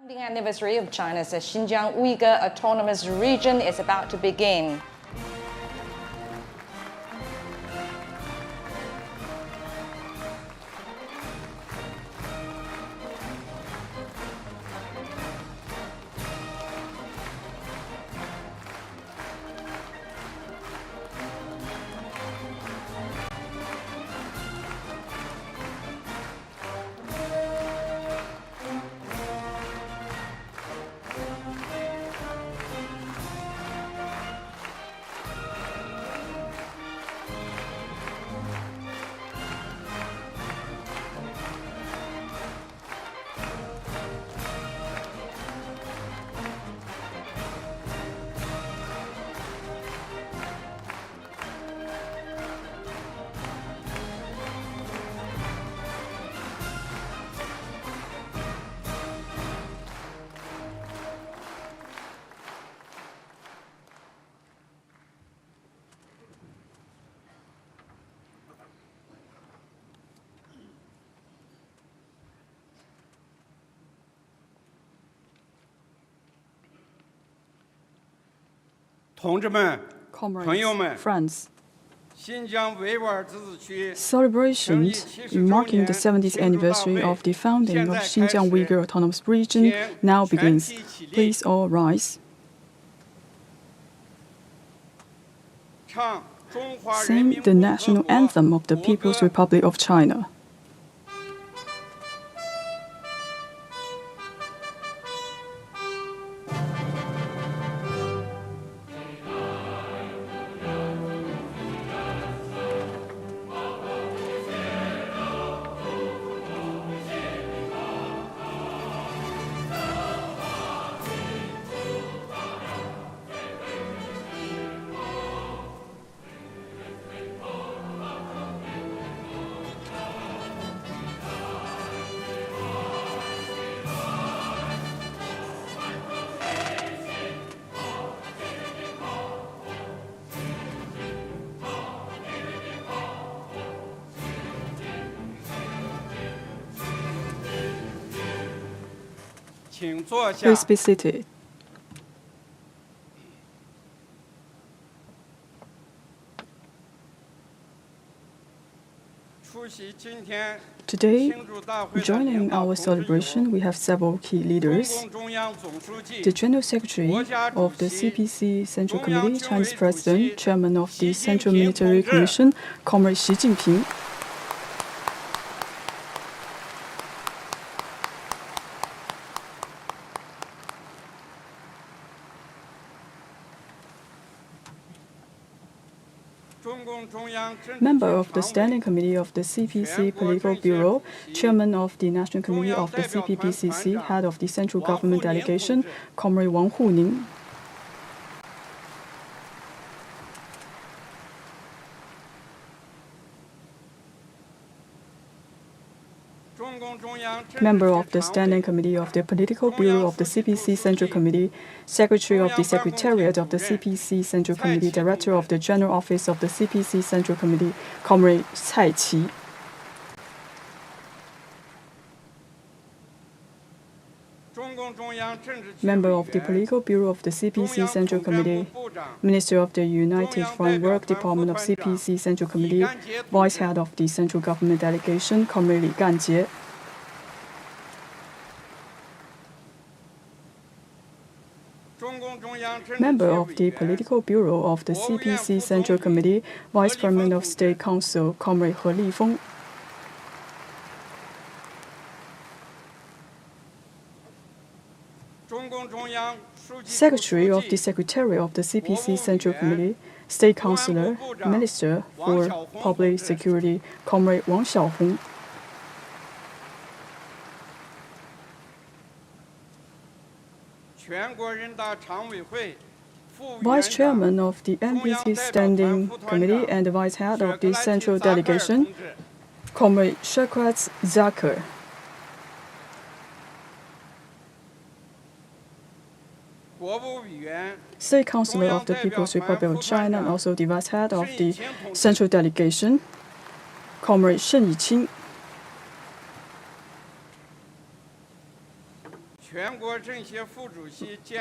The anniversary of China's Xinjiang Uygur Autonomous Region is about to begin. Comrades, friends, celebrations marking the 70th anniversary of the founding of Xinjiang Uygur Autonomous Region now begins. Please all rise. Sing the national anthem of the People's Republic of China. Please be seated. Today, joining our celebration, we have several key leaders. The General Secretary of the CPC Central Committee, Chinese President, Chairman of the Central Military Commission, Comrade Xi Jinping. Member of the Standing Committee of the CPC Political Bureau, Chairman of the National Committee of the CPPCC, Head of the Central Government Delegation, Comrade Wang Huning. Member of the Standing Committee of the Political Bureau of the CPC Central Committee, Secretary of the Secretariat of the CPC Central Committee, Director of the General Office of the CPC Central Committee, Comrade Cai Qi. Member of the Political Bureau of the CPC Central Committee, Minister of the United Front Work Department of CPC Central Committee, Vice Head of the Central Government Delegation, Comrade Li Ganjie. Member of the Political Bureau of the CPC Central Committee, Vice President of State Council, Comrade He Lifeng. Secretary of the Secretariat of the CPC Central Committee, State Councilor, Minister for Public Security, Comrade Wang Xiaohong. Vice Chairman of the NPC Standing Committee and Vice Head of the Central Delegation, Comrade Shakrat Zakir. State Councilor of the People's Republic of China and also the Vice Head of the Central Delegation, Comrade Shen Yiqing.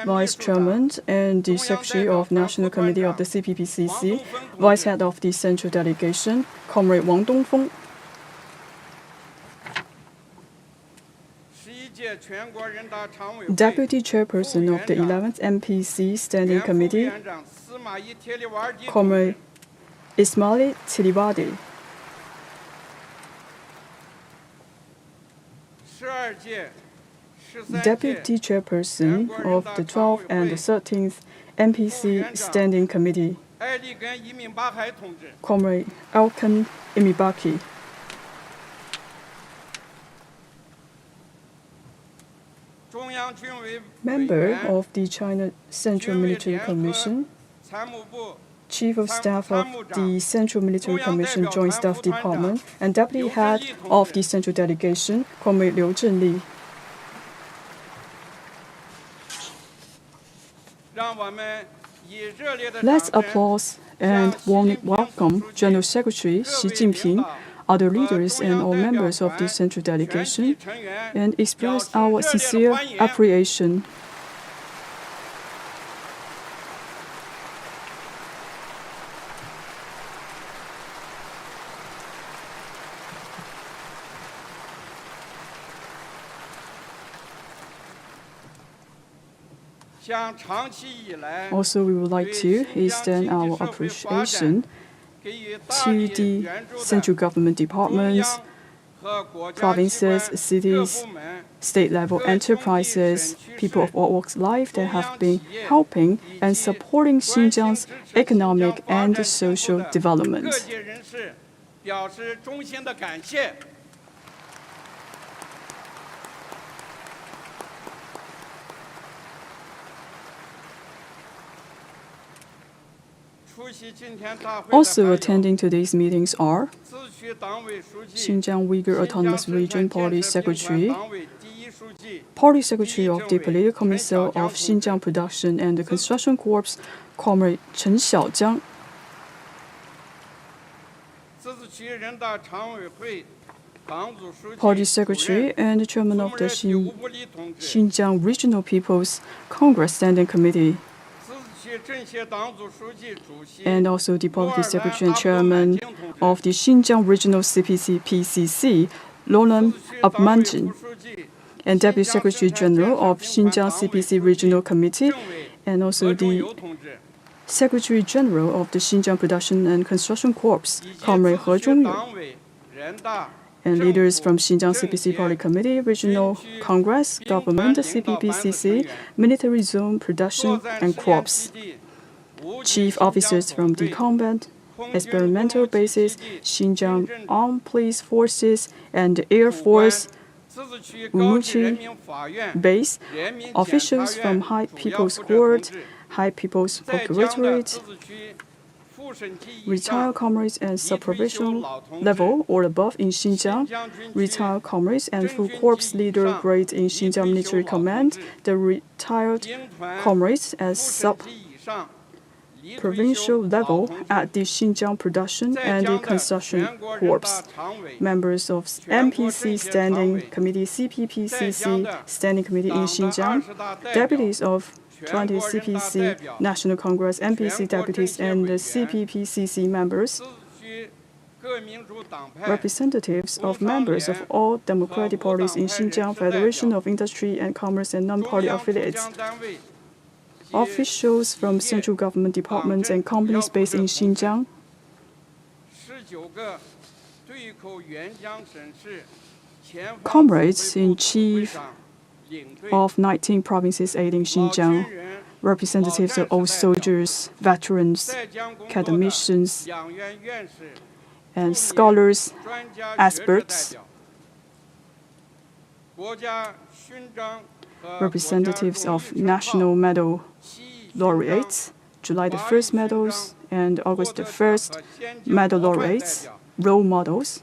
Vice Chairman and the Secretary of National Committee of the CPPCC, Vice Head of the Central Delegation, Comrade Wang Dongfeng. Deputy Chairperson of the 11th MPC Standing Committee, Comrade Ismail Tilibadi. Deputy Chairperson of the 12th and the 13th MPC Standing Committee, Comrade Elkan Imibaki. Member of the China Central Military Commission, Chief of Staff of the Central Military Commission Joint Staff Department, and Deputy Head of the Central Delegation, Comrade Liu Zhenli. Let's applaud and warmly welcome General Secretary Xi Jinping, other leaders and all members of the Central Delegation, and express our sincere appreciation. Also, we would like to extend our appreciation to the central government departments, provinces, cities, state-level enterprises, people of all walks of life that have been helping and supporting Xinjiang's economic and social development. Also attending today's meetings are Xinjiang Uygur Autonomous Region Party Secretary, Party Secretary of the Political Commissar of Xinjiang Production and the Construction Corps, Comrade Chen Xiaojiang, Party Secretary and Chairman of the Xinjiang Regional People's Congress Standing Committee, and also the Party Secretary and Chairman of the Xinjiang Regional CPC-PCC, Roland Abmanjin, and Deputy Secretary General of Xinjiang CPC Regional Committee, and also the Secretary General of the Xinjiang Production and Construction Corps, Comrade He Zhongyu, and leaders from Xinjiang CPC Party Committee, Regional Congress, Government, CPPCC, Military Zone, Production, and Corps. Chief officers from the Combat Experimental Bases, Xinjiang Armed Police Forces, and the Air Force, Umuchi Base, officials from High People's Court, High People's Procuratorate, retired comrades and sub-provincial level or above in Xinjiang, retired comrades and full corps leader grade in Xinjiang Military Command, the retired comrades as sub-provincial level at the Xinjiang Production and the Construction Corps, members of MPC Standing Committee, CPPCC Standing Committee in Xinjiang, deputies of 20 CPC National Congress MPC deputies and the CPPCC members, representatives of members of all democratic parties in Xinjiang, Federation of Industry and Commerce and non-party affiliates, officials from central government departments and companies based in Xinjiang, comrades in chief of 19 provinces aiding Xinjiang, representatives of all soldiers, veterans, academicians, and scholars, experts, representatives of national medal laureates, July the 1st medals and August the 1st medal laureates, role models,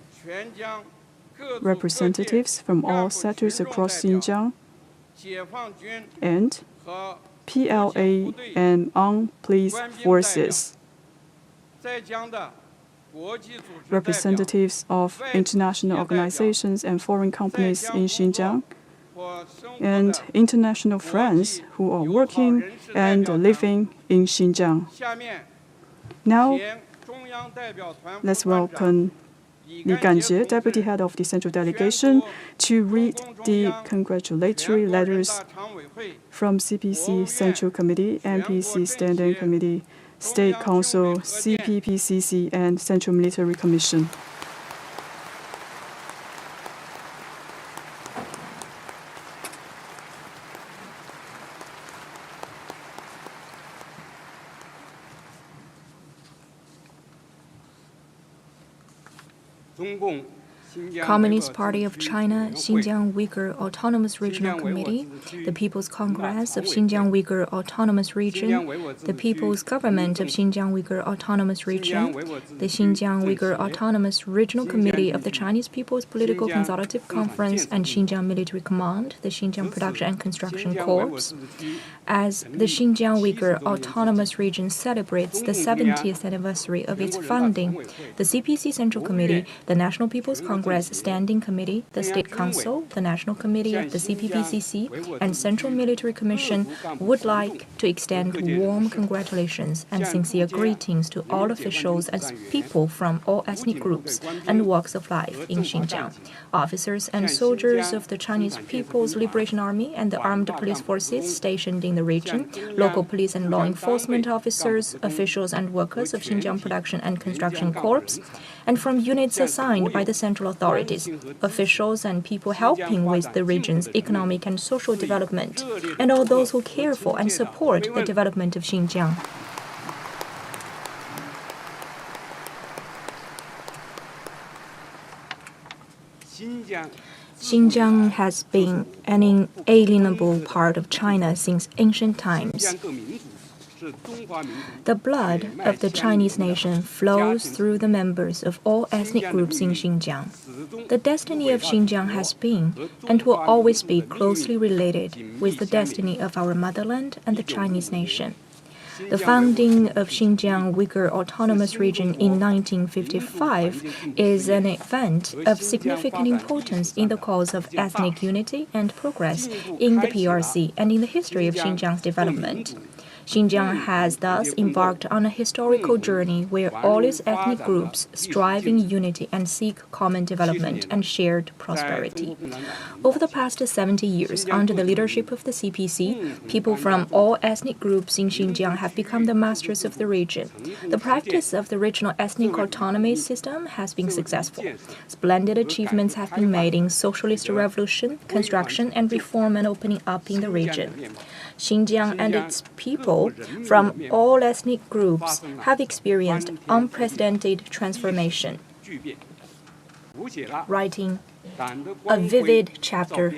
representatives from all sectors across Xinjiang, and PLA and armed police forces, representatives of international organizations and foreign companies in Xinjiang, and international friends who are working and living in Xinjiang. Now, let's welcome Li Ganjie, Deputy Head of the Central Delegation, to read the congratulatory letters from CPC Central Committee, MPC Standing Committee, State Council, CPPCC, and Central Military Commission. Communist Party of China, Xinjiang Uygur Autonomous Regional Committee, the People's Congress of Xinjiang Uygur Autonomous Region, the People's Government of Xinjiang Uygur Autonomous Region, the Xinjiang Uygur Autonomous Regional Committee of the Chinese People's Political Consultative Conference and Xinjiang Military Command, the Xinjiang Production and Construction Corps. As the Xinjiang Uygur Autonomous Region celebrates the 70th anniversary of its founding, the CPC Central Committee, the National People's Congress Standing Committee, the State Council, the National Committee of the CPPCC, and Central Military Commission would like to extend warm congratulations and sincere greetings to all officials and people from all ethnic groups and walks of life in Xinjiang, officers and soldiers of the Chinese People's Liberation Army and the armed police forces stationed in the region, local police and law enforcement officers, officials and workers of Xinjiang Production and Construction Corps, and from units assigned by the central authorities, officials and people helping with the region's economic and social development, and all those who care for and support the development of Xinjiang. Xinjiang has been an inalienable part of China since ancient times. The blood of the Chinese nation flows through the members of all ethnic groups in Xinjiang. The destiny of Xinjiang has been and will always be closely related with the destiny of our motherland and the Chinese nation. The founding of Xinjiang Uygur Autonomous Region in 1955 is an event of significant importance in the cause of ethnic unity and progress in the PRC and in the history of Xinjiang's development. Xinjiang has thus embarked on a historical journey where all its ethnic groups strive in unity and seek common development and shared prosperity. Over the past 70 years, under the leadership of the CPC, people from all ethnic groups in Xinjiang have become the masters of the region. The practice of the regional ethnic autonomy system has been successful. Splendid achievements have been made in socialist revolution, construction, and reform and opening up in the region. Xinjiang and its people from all ethnic groups have experienced unprecedented transformation, writing a vivid chapter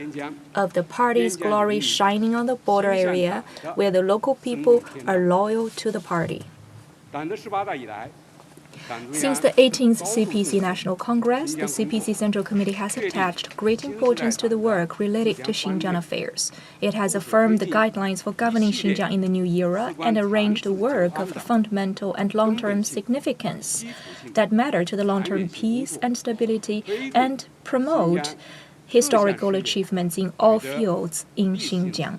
of the party's glory shining on the border area where the local people are loyal to the party. Since the 18th CPC National Congress, the CPC Central Committee has attached great importance to the work related to Xinjiang affairs. It has affirmed the guidelines for governing Xinjiang in the new era and arranged work of fundamental and long-term significance that matter to the long-term peace and stability and promote historical achievements in all fields in Xinjiang.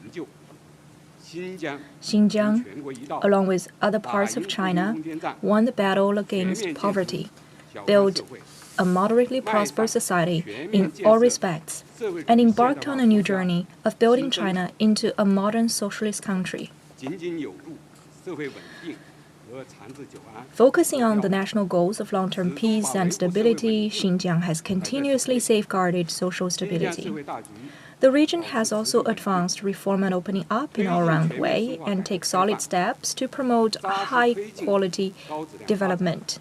Xinjiang, along with other parts of China, won the battle against poverty, built a moderately prosperous society in all respects, and embarked on a new journey of building China into a modern socialist country. Focusing on the national goals of long-term peace and stability, Xinjiang has continuously safeguarded social stability. The region has also advanced reform and opening up in an all-round way and takes solid steps to promote high-quality development.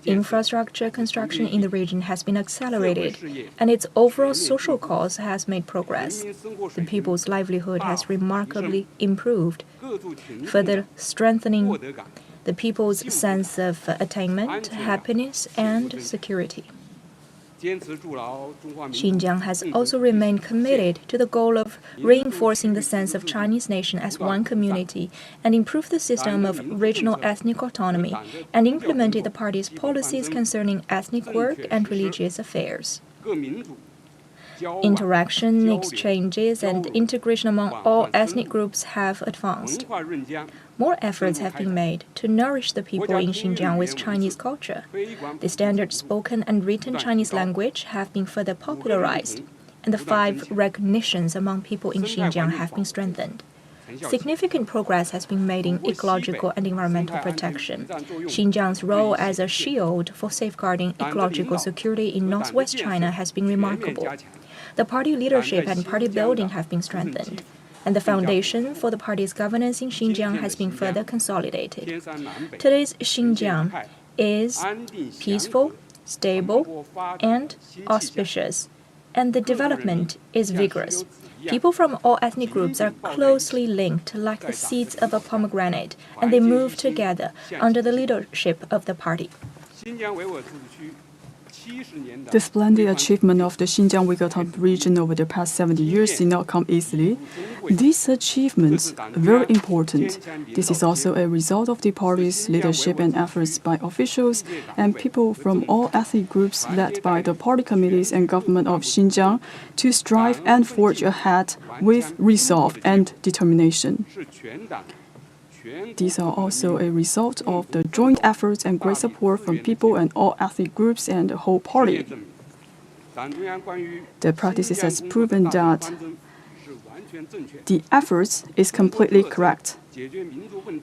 Infrastructure construction in the region has been accelerated, and its overall social cause has made progress. The people's livelihood has remarkably improved, further strengthening the people's sense of attainment, happiness, and security. Xinjiang has also remained committed to the goal of reinforcing the sense of Chinese nation as one community and improve the system of regional ethnic autonomy and implemented the party's policies concerning ethnic work and religious affairs. Interaction, exchanges, and integration among all ethnic groups have advanced. More efforts have been made to nourish the people in Xinjiang with Chinese culture. The standard spoken and written Chinese language have been further popularized, and the 5 recognitions among people in Xinjiang have been strengthened. Significant progress has been made in ecological and environmental protection. Xinjiang's role as a shield for safeguarding ecological security in northwest China has been remarkable. The party leadership and party building have been strengthened, and the foundation for the party's governance in Xinjiang has been further consolidated. Today's Xinjiang is peaceful, stable, and auspicious, and the development is vigorous. People from all ethnic groups are closely linked like the seeds of a pomegranate, and they move together under the leadership of the party. The splendid achievement of the Xinjiang Uygur Autonomous Region over the past 70 years did not come easily. These achievements are very important. This is also a result of the party's leadership and efforts by officials and people from all ethnic groups led by the party committees and government of Xinjiang to strive and forge ahead with resolve and determination. These are also a result of the joint efforts and great support from people and all ethnic groups and the whole party. The practices has proven that the efforts is completely correct.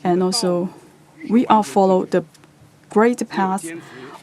And also, we are followed the great path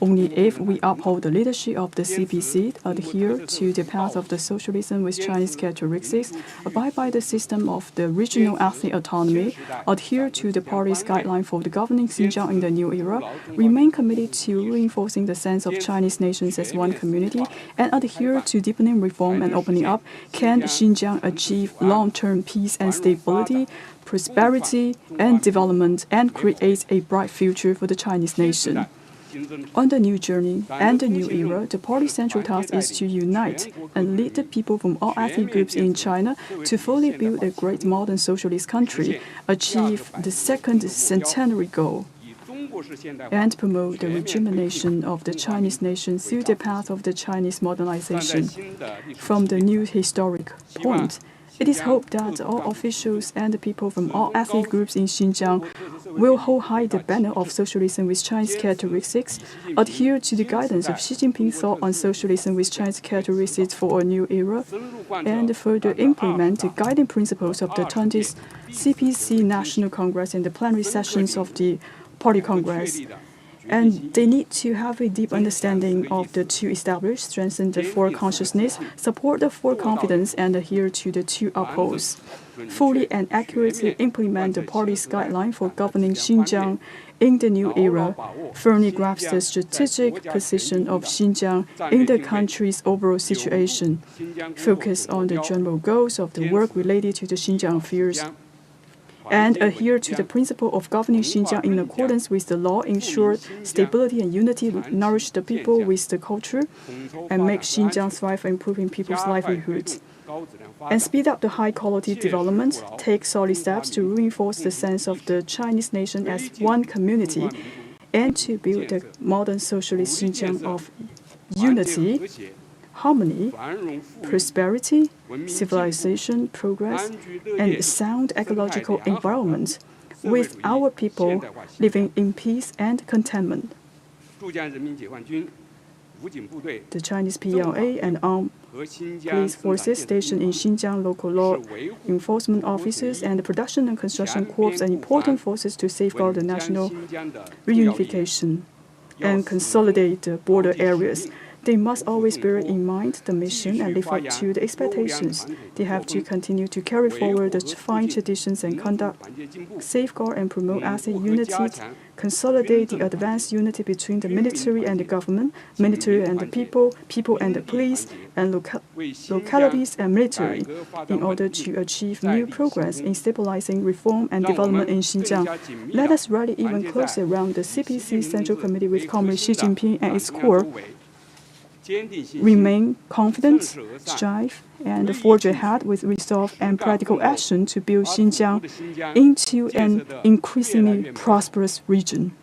only if we uphold the leadership of the CPC, adhere to the path of the socialism with Chinese characteristics, abide by the system of the regional ethnic autonomy, adhere to the party's guideline for the governing Xinjiang in the new era, remain committed to reinforcing the sense of Chinese nations as one community, and adhere to deepening reform and opening up, can Xinjiang achieve long-term peace and stability, prosperity and development, and create a bright future for the Chinese nation. On the new journey and the new era, the party's central task is to unite and lead the people from all ethnic groups in China to fully build a great modern socialist country, achieve the second centenary goal, and promote the rejuvenation of the Chinese nation through the path of the Chinese modernization. From the new historic point, it is hoped that all officials and the people from all ethnic groups in Xinjiang will hold high the banner of socialism with Chinese characteristics, adhere to the guidance of Xi Jinping thought on socialism with Chinese characteristics for a new era, and further implement the guiding principles of the 20th CPC National Congress and the plenary sessions of the Party Congress. And they need to have a deep understanding of the two established, strengthen the four consciousness, support the four confidence, and adhere to the two upholds. Fully and accurately implement the party's guideline for governing Xinjiang in the new era, firmly grasp the strategic position of Xinjiang in the country's overall situation, focus on the general goals of the work related to the Xinjiang affairs, and adhere to the principle of governing Xinjiang in accordance with the law, ensure stability and unity, nourish the people with the culture, and make Xinjiang thrive for improving people's livelihoods, and speed up the high-quality development, take solid steps to reinforce the sense of the Chinese nation as one community, and to build the modern socialist Xinjiang of unity, harmony, prosperity, civilization, progress, and sound ecological environment, with our people living in peace and contentment. The Chinese PLA and armed police forces stationed in Xinjiang, local law enforcement officers, and the production and construction corps are important forces to safeguard the national reunification and consolidate the border areas. They must always bear in mind the mission and live up to the expectations. They have to continue to carry forward the fine traditions and conduct, safeguard and promote ethnic unity, consolidate the advanced unity between the military and the government, military and the people, people and the police, and localities and military, in order to achieve new progress in stabilizing reform and development in Xinjiang. Let us rally even closer around the CPC Central Committee with Comrade Xi Jinping and its core. Remain confident, strive, and forge ahead with resolve and practical action to build Xinjiang into an increasingly prosperous region.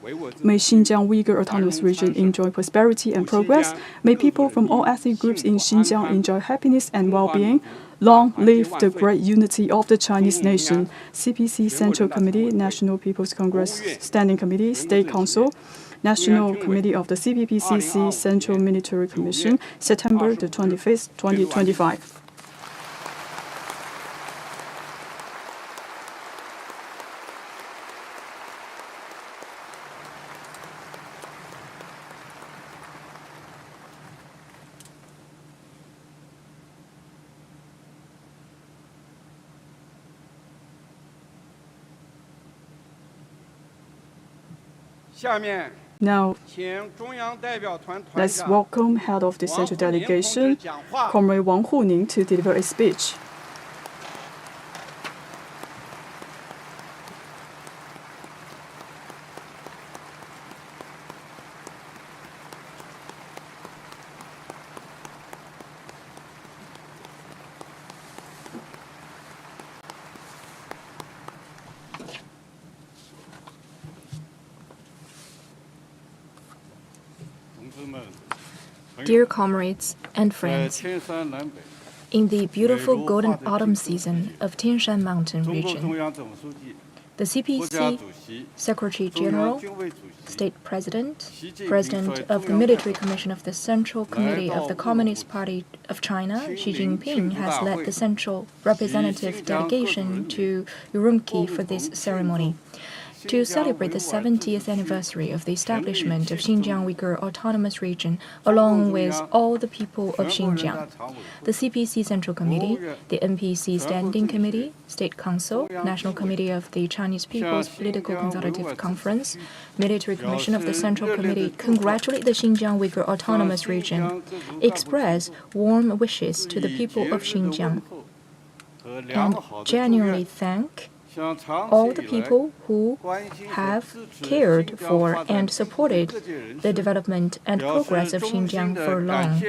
May Xinjiang Uygur Autonomous Region enjoy prosperity and progress. May people from all ethnic groups in Xinjiang enjoy happiness and well-being. Long live the great unity of the Chinese nation. CPC Central Committee, National People's Congress Standing Committee, State Council, National Committee of the CPPCC Central Military Commission, September the 25th, 2025. Now, let's welcome head of the Central Delegation, Comrade Wang Huning, to deliver a speech. Dear comrades and friends, in the beautiful golden autumn season of Tianshan Mountain region, the CPC Secretary General, State President, President of the Military Commission of the Central Committee of the Communist Party of China, Xi Jinping, has led the Central Representative Delegation to Urumqi for this ceremony. To celebrate the 70th anniversary of the establishment of Xinjiang Uygur Autonomous Region, along with all the people of Xinjiang, the CPC Central Committee, the NPC Standing Committee, State Council, National Committee of the Chinese People's Political Consultative Conference, Military Commission of the Central Committee congratulate the Xinjiang Uygur Autonomous Region, express warm wishes to the people of Xinjiang, and genuinely thank all the people who have cared for and supported the development and progress of Xinjiang for long.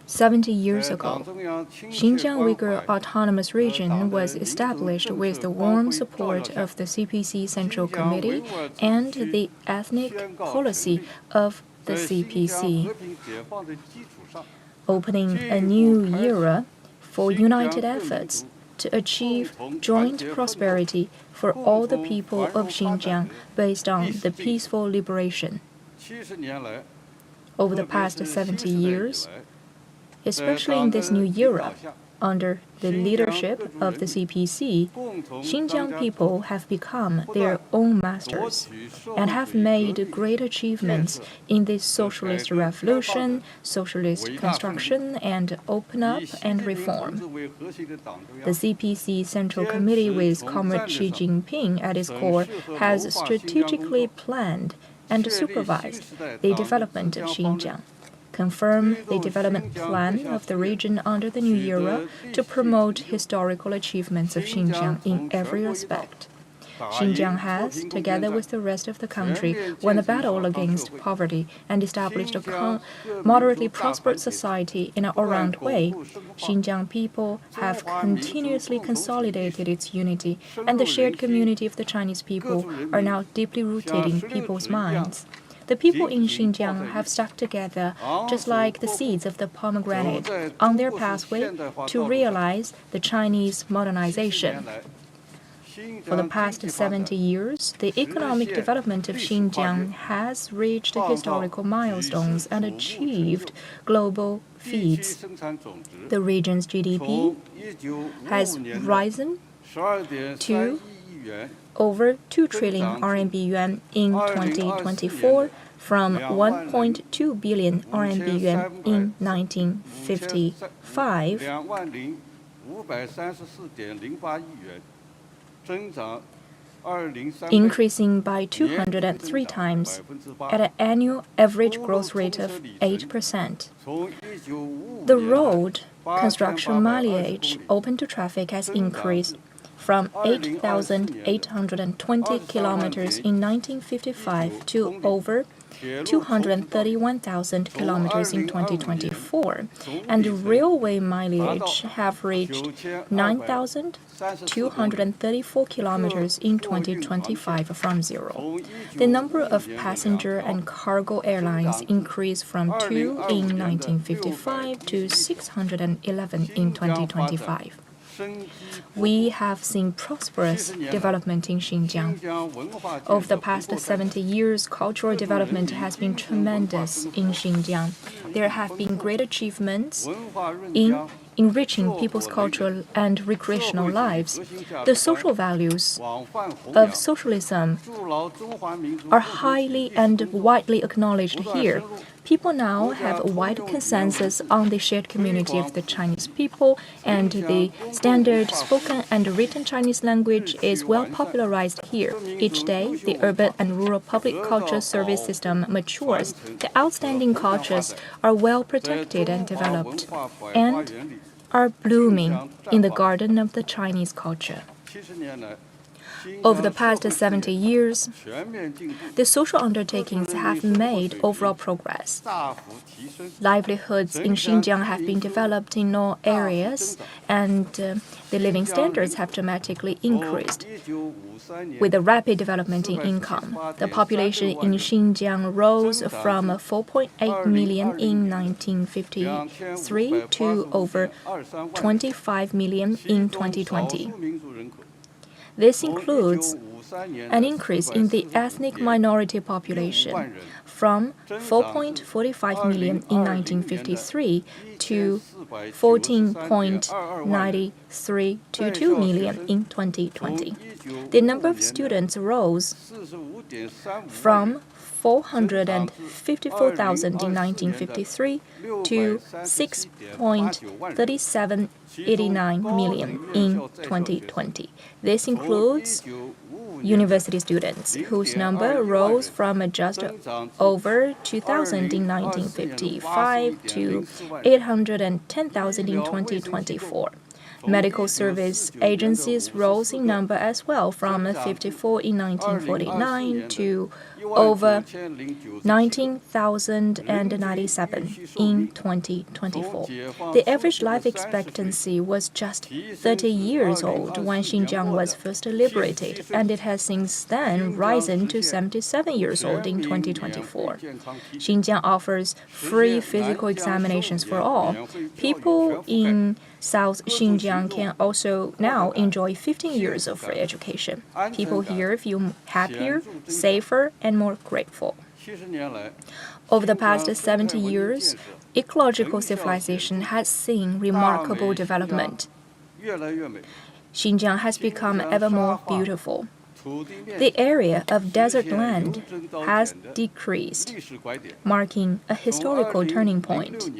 "70 years ago, Xinjiang Uygur Autonomous Region was established with the warm support of the CPC Central Committee and the ethnic policy of the CPC, opening a new era for united efforts to achieve joint prosperity for all the people of Xinjiang based on the peaceful liberation. Over the past 70 years, especially in this new era, under the leadership of the CPC, Xinjiang people have become their own masters and have made great achievements in the socialist revolution, socialist construction, and open up and reform. The CPC Central Committee, with Comrade Xi Jinping at its core, has strategically planned and supervised the development of Xinjiang, confirm the development plan of the region under the new era to promote historical achievements of Xinjiang in every aspect. Xinjiang has, together with the rest of the country, won the battle against poverty and established a moderately prosperous society in an all-round way. Xinjiang people have continuously consolidated its unity, and the shared community of the Chinese people are now deeply rooted in people's minds. The people in Xinjiang have stuck together, just like the seeds of the pomegranate, on their pathway to realize the Chinese modernization. For the past 70 years, the economic development of Xinjiang has reached historical milestones and achieved global feats. The region's GDP has risen to over 2 trillion RMB yuan in 2024 from 1.2 billion RMB yuan in 1955, increasing by 203 times at an annual average growth rate of 8%. The road construction mileage open to traffic has increased from 8,820 kilometers in 1955 to over 231,000 kilometers in 2024, and railway mileage have reached 9,234 kilometers in 2025 from zero. The number of passenger and cargo airlines increased from 2 in 1955 to 611 in 2025. We have seen prosperous development in Xinjiang. Over the past 70 years, cultural development has been tremendous in Xinjiang. There have been great achievements in enriching people's cultural and recreational lives. The social values of socialism are highly and widely acknowledged here. People now have a wide consensus on the shared community of the Chinese people, and the standard spoken and written Chinese language is well popularized here. Each day, the urban and rural public culture service system matures. The outstanding cultures are well protected and developed, and are blooming in the garden of the Chinese culture. Over the past 70 years, the social undertakings have made overall progress. Livelihoods in Xinjiang have been developed in all areas, and the living standards have dramatically increased. With the rapid development in income, the population in Xinjiang rose from 4.8 million in 1953 to over 25 million in 2020. This includes an increase in the ethnic minority population from 4.45 million in 1953 to 14.9322 million in 2020. The number of students rose from 454,000 in 1953 to 6.3789 million in 2020. This includes university students, whose number rose from just over 2,000 in 1955 to 810,000 in 2024. Medical service agencies rose in number as well, from 54 in 1949 to over 19,097 in 2024. The average life expectancy was just 30 years old when Xinjiang was first liberated, and it has since then risen to 77 years old in 2024. Xinjiang offers free physical examinations for all. People in South Xinjiang can also now enjoy 15 years of free education. People here feel happier, safer, and more grateful. Over the past 70 years, ecological civilization has seen remarkable development. Xinjiang has become ever more beautiful. The area of desert land has decreased, marking a historical turning point.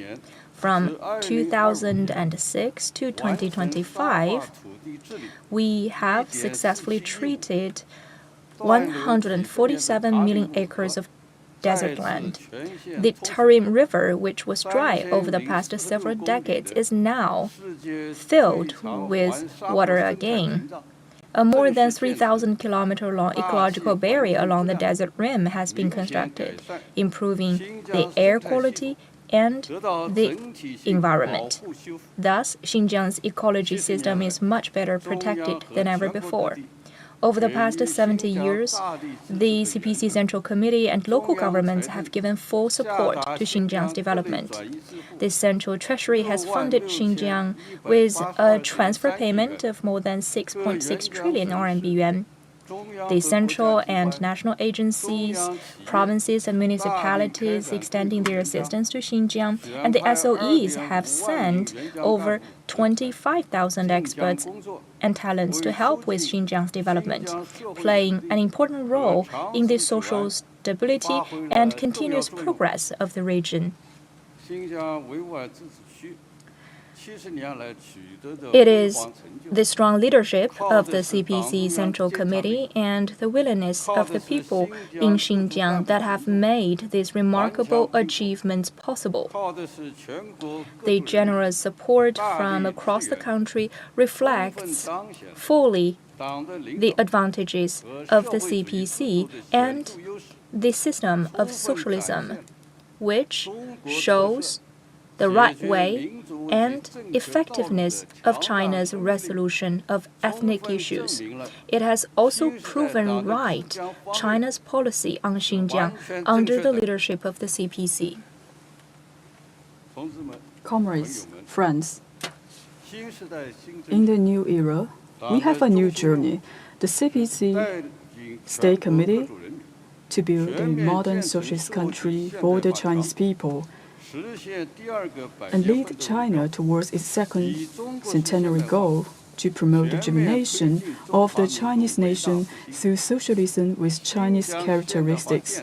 From 2006 to 2025, we have successfully treated 147 million acres of desert land. The Tarim River, which was dry over the past several decades, is now filled with water again. A more than 3,000-kilometer-long ecological barrier along the desert rim has been constructed, improving the air quality and the environment. Thus, Xinjiang's ecology system is much better protected than ever before. Over the past 70 years, the CPC Central Committee and local governments have given full support to Xinjiang's development. The Central Treasury has funded Xinjiang with a transfer payment of more than 6.6 trillion RMB yuan. The central and national agencies, provinces and municipalities extending their assistance to Xinjiang, and the SOEs have sent over 25,000 experts and talents to help with Xinjiang's development, playing an important role in the social stability and continuous progress of the region. It is the strong leadership of the CPC Central Committee and the willingness of the people in Xinjiang that have made these remarkable achievements possible. The generous support from across the country reflects fully the advantages of the CPC and the system of socialism, which shows the right way and effectiveness of China's resolution of ethnic issues. It has also proven right China's policy on Xinjiang under the leadership of the CPC. Comrades, friends, in the new era, we have a new journey. The CPC State Committee to build a modern socialist country for the Chinese people and lead China towards its second centenary goal to promote the germination of the Chinese nation through socialism with Chinese characteristics.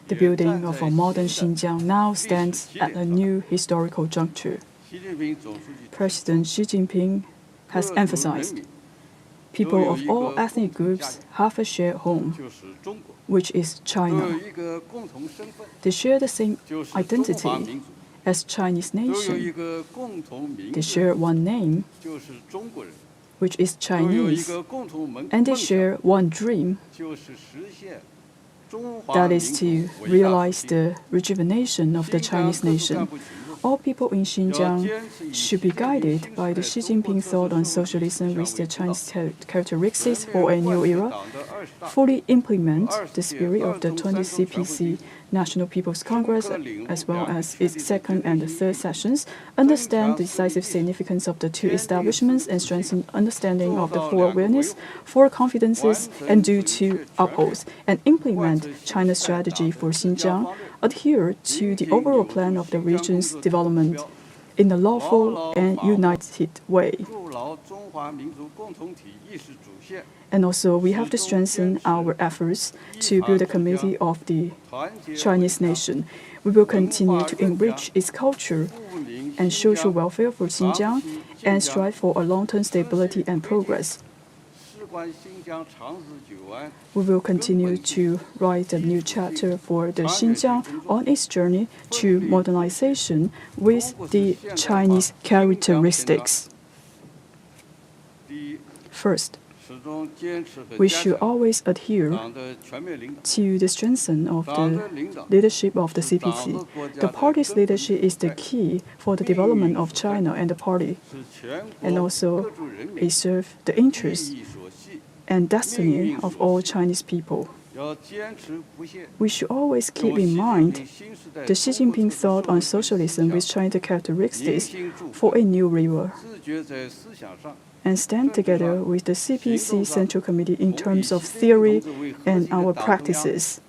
The building of a modern Xinjiang now stands at a new historical juncture. President Xi Jinping has emphasized people of all ethnic groups have a shared home, which is China. They share the same identity as Chinese nation. They share one name, which is Chinese, and they share one dream, that is to realize the rejuvenation of the Chinese nation. All people in Xinjiang should be guided by the Xi Jinping thought on socialism with the Chinese characteristics for a new era, fully implement the spirit of the 20th CPC National People's Congress as well as its second and the third sessions, understand the decisive significance of the two establishments and strengthen understanding of the four awareness, four confidences, and do to uphold and implement China's strategy for Xinjiang, adhere to the overall plan of the region's development in a lawful and united way. And also, we have to strengthen our efforts to build a community of the Chinese nation. We will continue to enrich its culture and social welfare for Xinjiang and strive for a long-term stability and progress. We will continue to write a new chapter for the Xinjiang on its journey to modernization with the Chinese characteristics. First, we should always adhere to the strengthening of the leadership of the CPC. The party's leadership is the key for the development of China and the party, and also it serves the interests and destiny of all Chinese people. We should always keep in mind the Xi Jinping thought on socialism with Chinese characteristics for a new era, and stand together with the CPC Central Committee in terms of theory and our practices.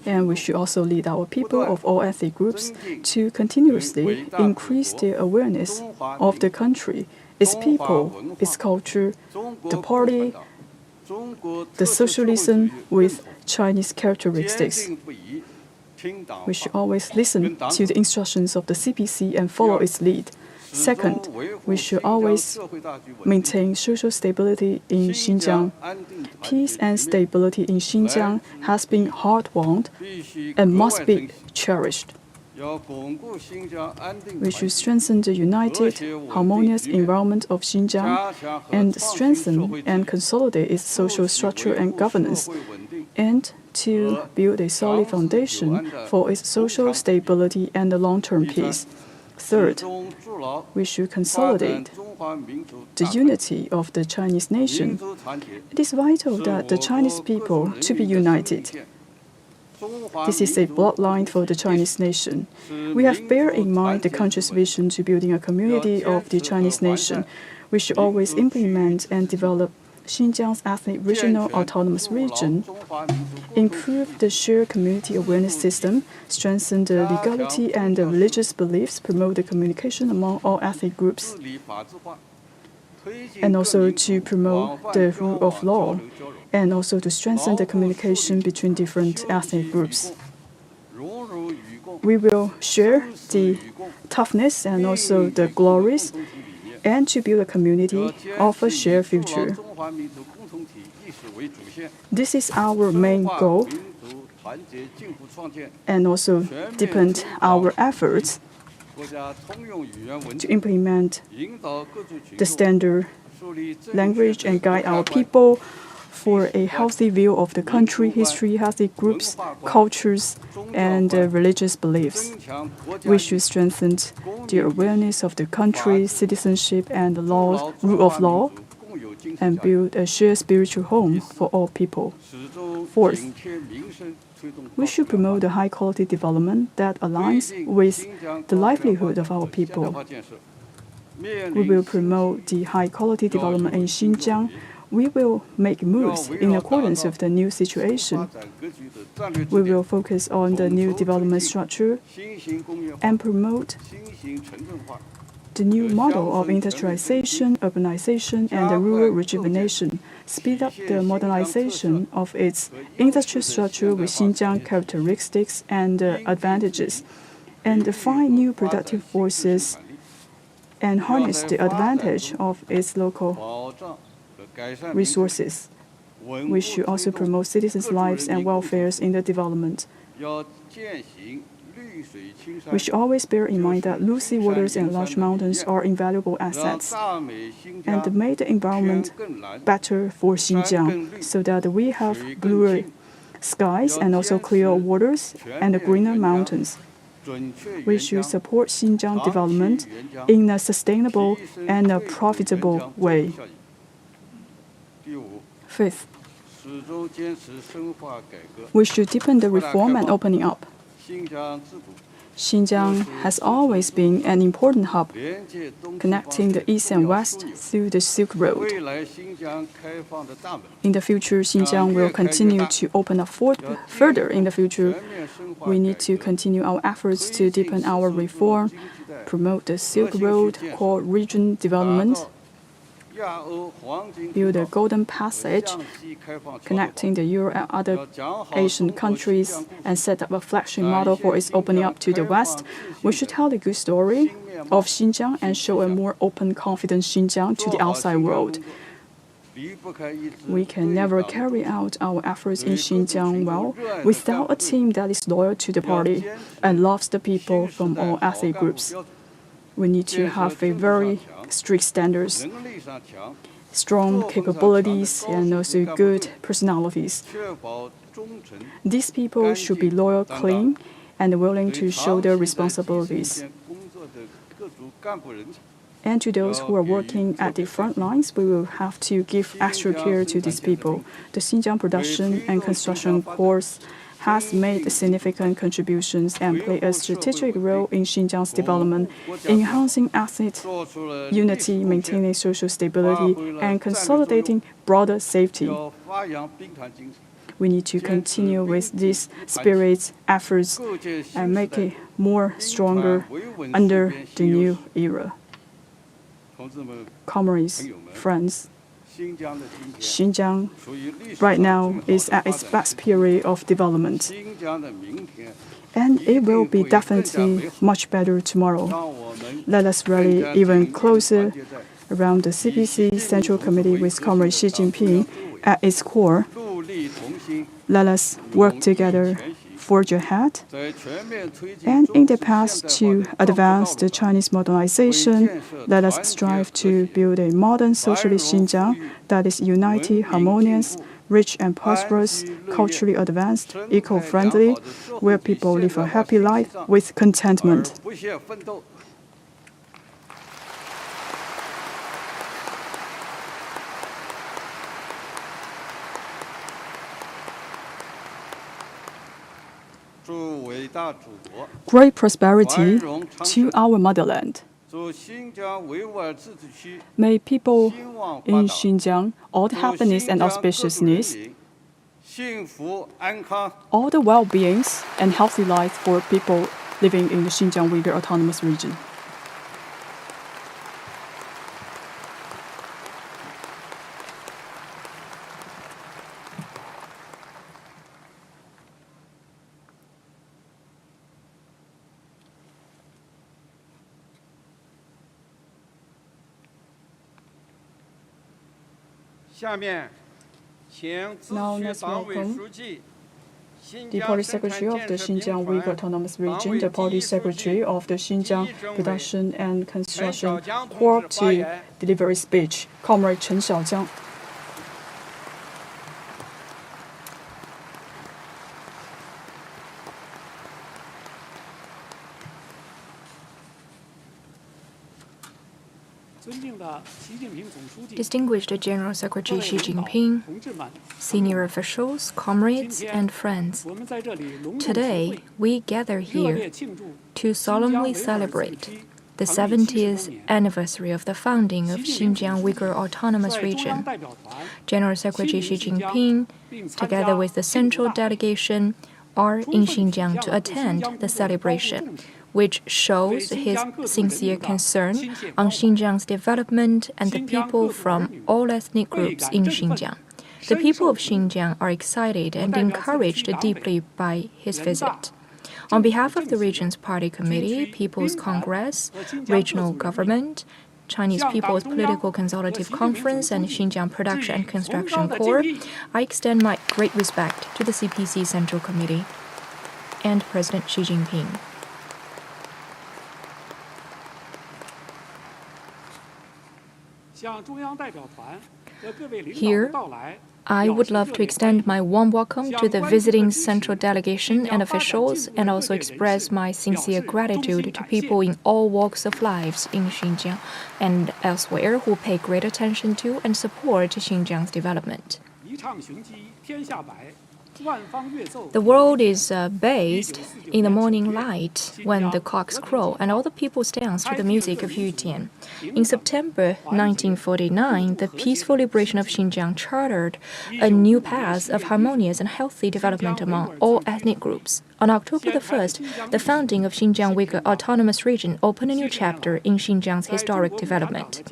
And we should also lead our people of all ethnic groups to continuously increase their awareness of the country, its people, its culture, the party, the socialism with Chinese characteristics. We should always listen to the instructions of the CPC and follow its lead. Second, we should always maintain social stability in Xinjiang. Peace and stability in Xinjiang has been hard-won and must be cherished. We should strengthen the united, harmonious environment of Xinjiang and strengthen and consolidate its social structure and governance, and to build a solid foundation for its social stability and the long-term peace. Third, we should consolidate the unity of the Chinese nation. It is vital that the Chinese people to be united. This is a bloodline for the Chinese nation. We have bear in mind the country's vision to building a community of the Chinese nation. We should always implement and develop Xinjiang's ethnic regional autonomous region, improve the shared community awareness system, strengthen the legality and the religious beliefs, promote the communication among all ethnic groups, and also to promote the rule of law, and also to strengthen the communication between different ethnic groups. We will share the toughness and also the glories, and to build a community of a shared future. This is our main goal, and also deepen our efforts to implement the standard language and guide our people for a healthy view of the country, history, healthy groups, cultures, and religious beliefs. We should strengthen the awareness of the country, citizenship, and the rule of law, and build a shared spiritual home for all people. Fourth, we should promote the high-quality development that aligns with the livelihood of our people. We will promote the high-quality development in Xinjiang. We will make moves in accordance with the new situation. We will focus on the new development structure and promote the new model of industrialization, urbanization, and the rural rejuvenation, speed up the modernization of its industrial structure with Xinjiang characteristics and advantages, and define new productive forces and harness the advantage of its local resources. We should also promote citizens' lives and welfare in the development. We should always bear in mind that low sea waters and large mountains are invaluable assets, and make the environment better for Xinjiang so that we have bluer skies and also clear waters and greener mountains. We should support Xinjiang development in a sustainable and a profitable way. Fifth, we should deepen the reform and opening up. Xinjiang has always been an important hub, connecting the East and West through the Silk Road. In the future, Xinjiang will continue to open up further in the future. We need to continue our efforts to deepen our reform, promote the Silk Road core region development, build a golden passage connecting the Euro and other Asian countries, and set up a flagship model for its opening up to the West. We should tell the good story of Xinjiang and show a more open, confident Xinjiang to the outside world. We can never carry out our efforts in Xinjiang well without a team that is loyal to the party and loves the people from all ethnic groups. We need to have a very strict standards, strong capabilities, and also good personalities. These people should be loyal, clean, and willing to show their responsibilities. And to those who are working at the front lines, we will have to give extra care to these people. The Xinjiang Production and Construction Corps has made significant contributions and played a strategic role in Xinjiang's development, enhancing ethnic unity, maintaining social stability, and consolidating broader safety. We need to continue with these spirits, efforts, and make it more stronger under the new era. Comrades, friends, Xinjiang right now is at its best period of development, and it will be definitely much better tomorrow. Let us rally even closer around the CPC Central Committee with Comrade Xi Jinping at its core. Let us work together, forge ahead, and in the past to advance the Chinese modernization. Let us strive to build a modern socialist Xinjiang that is united, harmonious, rich and prosperous, culturally advanced, eco-friendly, where people live a happy life with contentment. Great prosperity to our motherland. May people in Xinjiang all the happiness and auspiciousness, all the well-beings and healthy life for people living in the Xinjiang Uygur Autonomous Region. Now let's welcome the Party Secretary of the Xinjiang Uygur Autonomous Region, the Party Secretary of the Xinjiang Production and Construction Corps to deliver a speech. Comrade Chen Xiaojiang. Distinguished General Secretary Xi Jinping, senior officials, comrades, and friends, today we gather here to solemnly celebrate the 70th anniversary of the founding of Xinjiang Uygur Autonomous Region. General Secretary Xi Jinping, together with the central delegation, are in Xinjiang to attend the celebration, which shows his sincere concern on Xinjiang's development and the people from all ethnic groups in Xinjiang. The people of Xinjiang are excited and encouraged deeply by his visit. On behalf of the region's party committee, People's Congress, regional government, Chinese People's Political Consultative Conference, and Xinjiang Production and Construction Corps, I extend my great respect to the CPC Central Committee and President Xi Jinping. Here, I would love to extend my warm welcome to the visiting central delegation and officials, and also express my sincere gratitude to people in all walks of lives in Xinjiang and elsewhere who pay great attention to and support Xinjiang's development. The world is bathed in the morning light when the cocks crow and all the people dance to the music of Yutian. In September 1949, the peaceful liberation of Xinjiang chartered a new path of harmonious and healthy development among all ethnic groups. On October the 1st, the founding of Xinjiang Uygur Autonomous Region opened a new chapter in Xinjiang's historic development.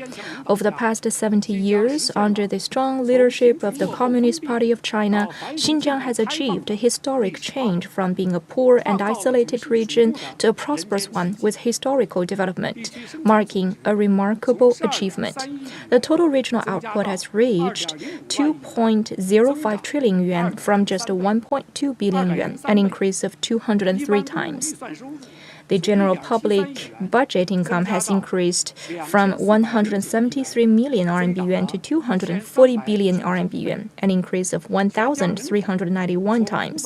Over the past 70 years, under the strong leadership of the Communist Party of China, Xinjiang has achieved a historic change from being a poor and isolated region to a prosperous one with historical development, marking a remarkable achievement. The total regional output has reached 2.05 trillion yuan from just 1.2 billion yuan, an increase of 203 times. The general public budget income has increased from 173 million RMB yuan to 240 billion RMB yuan, an increase of 1,391 times.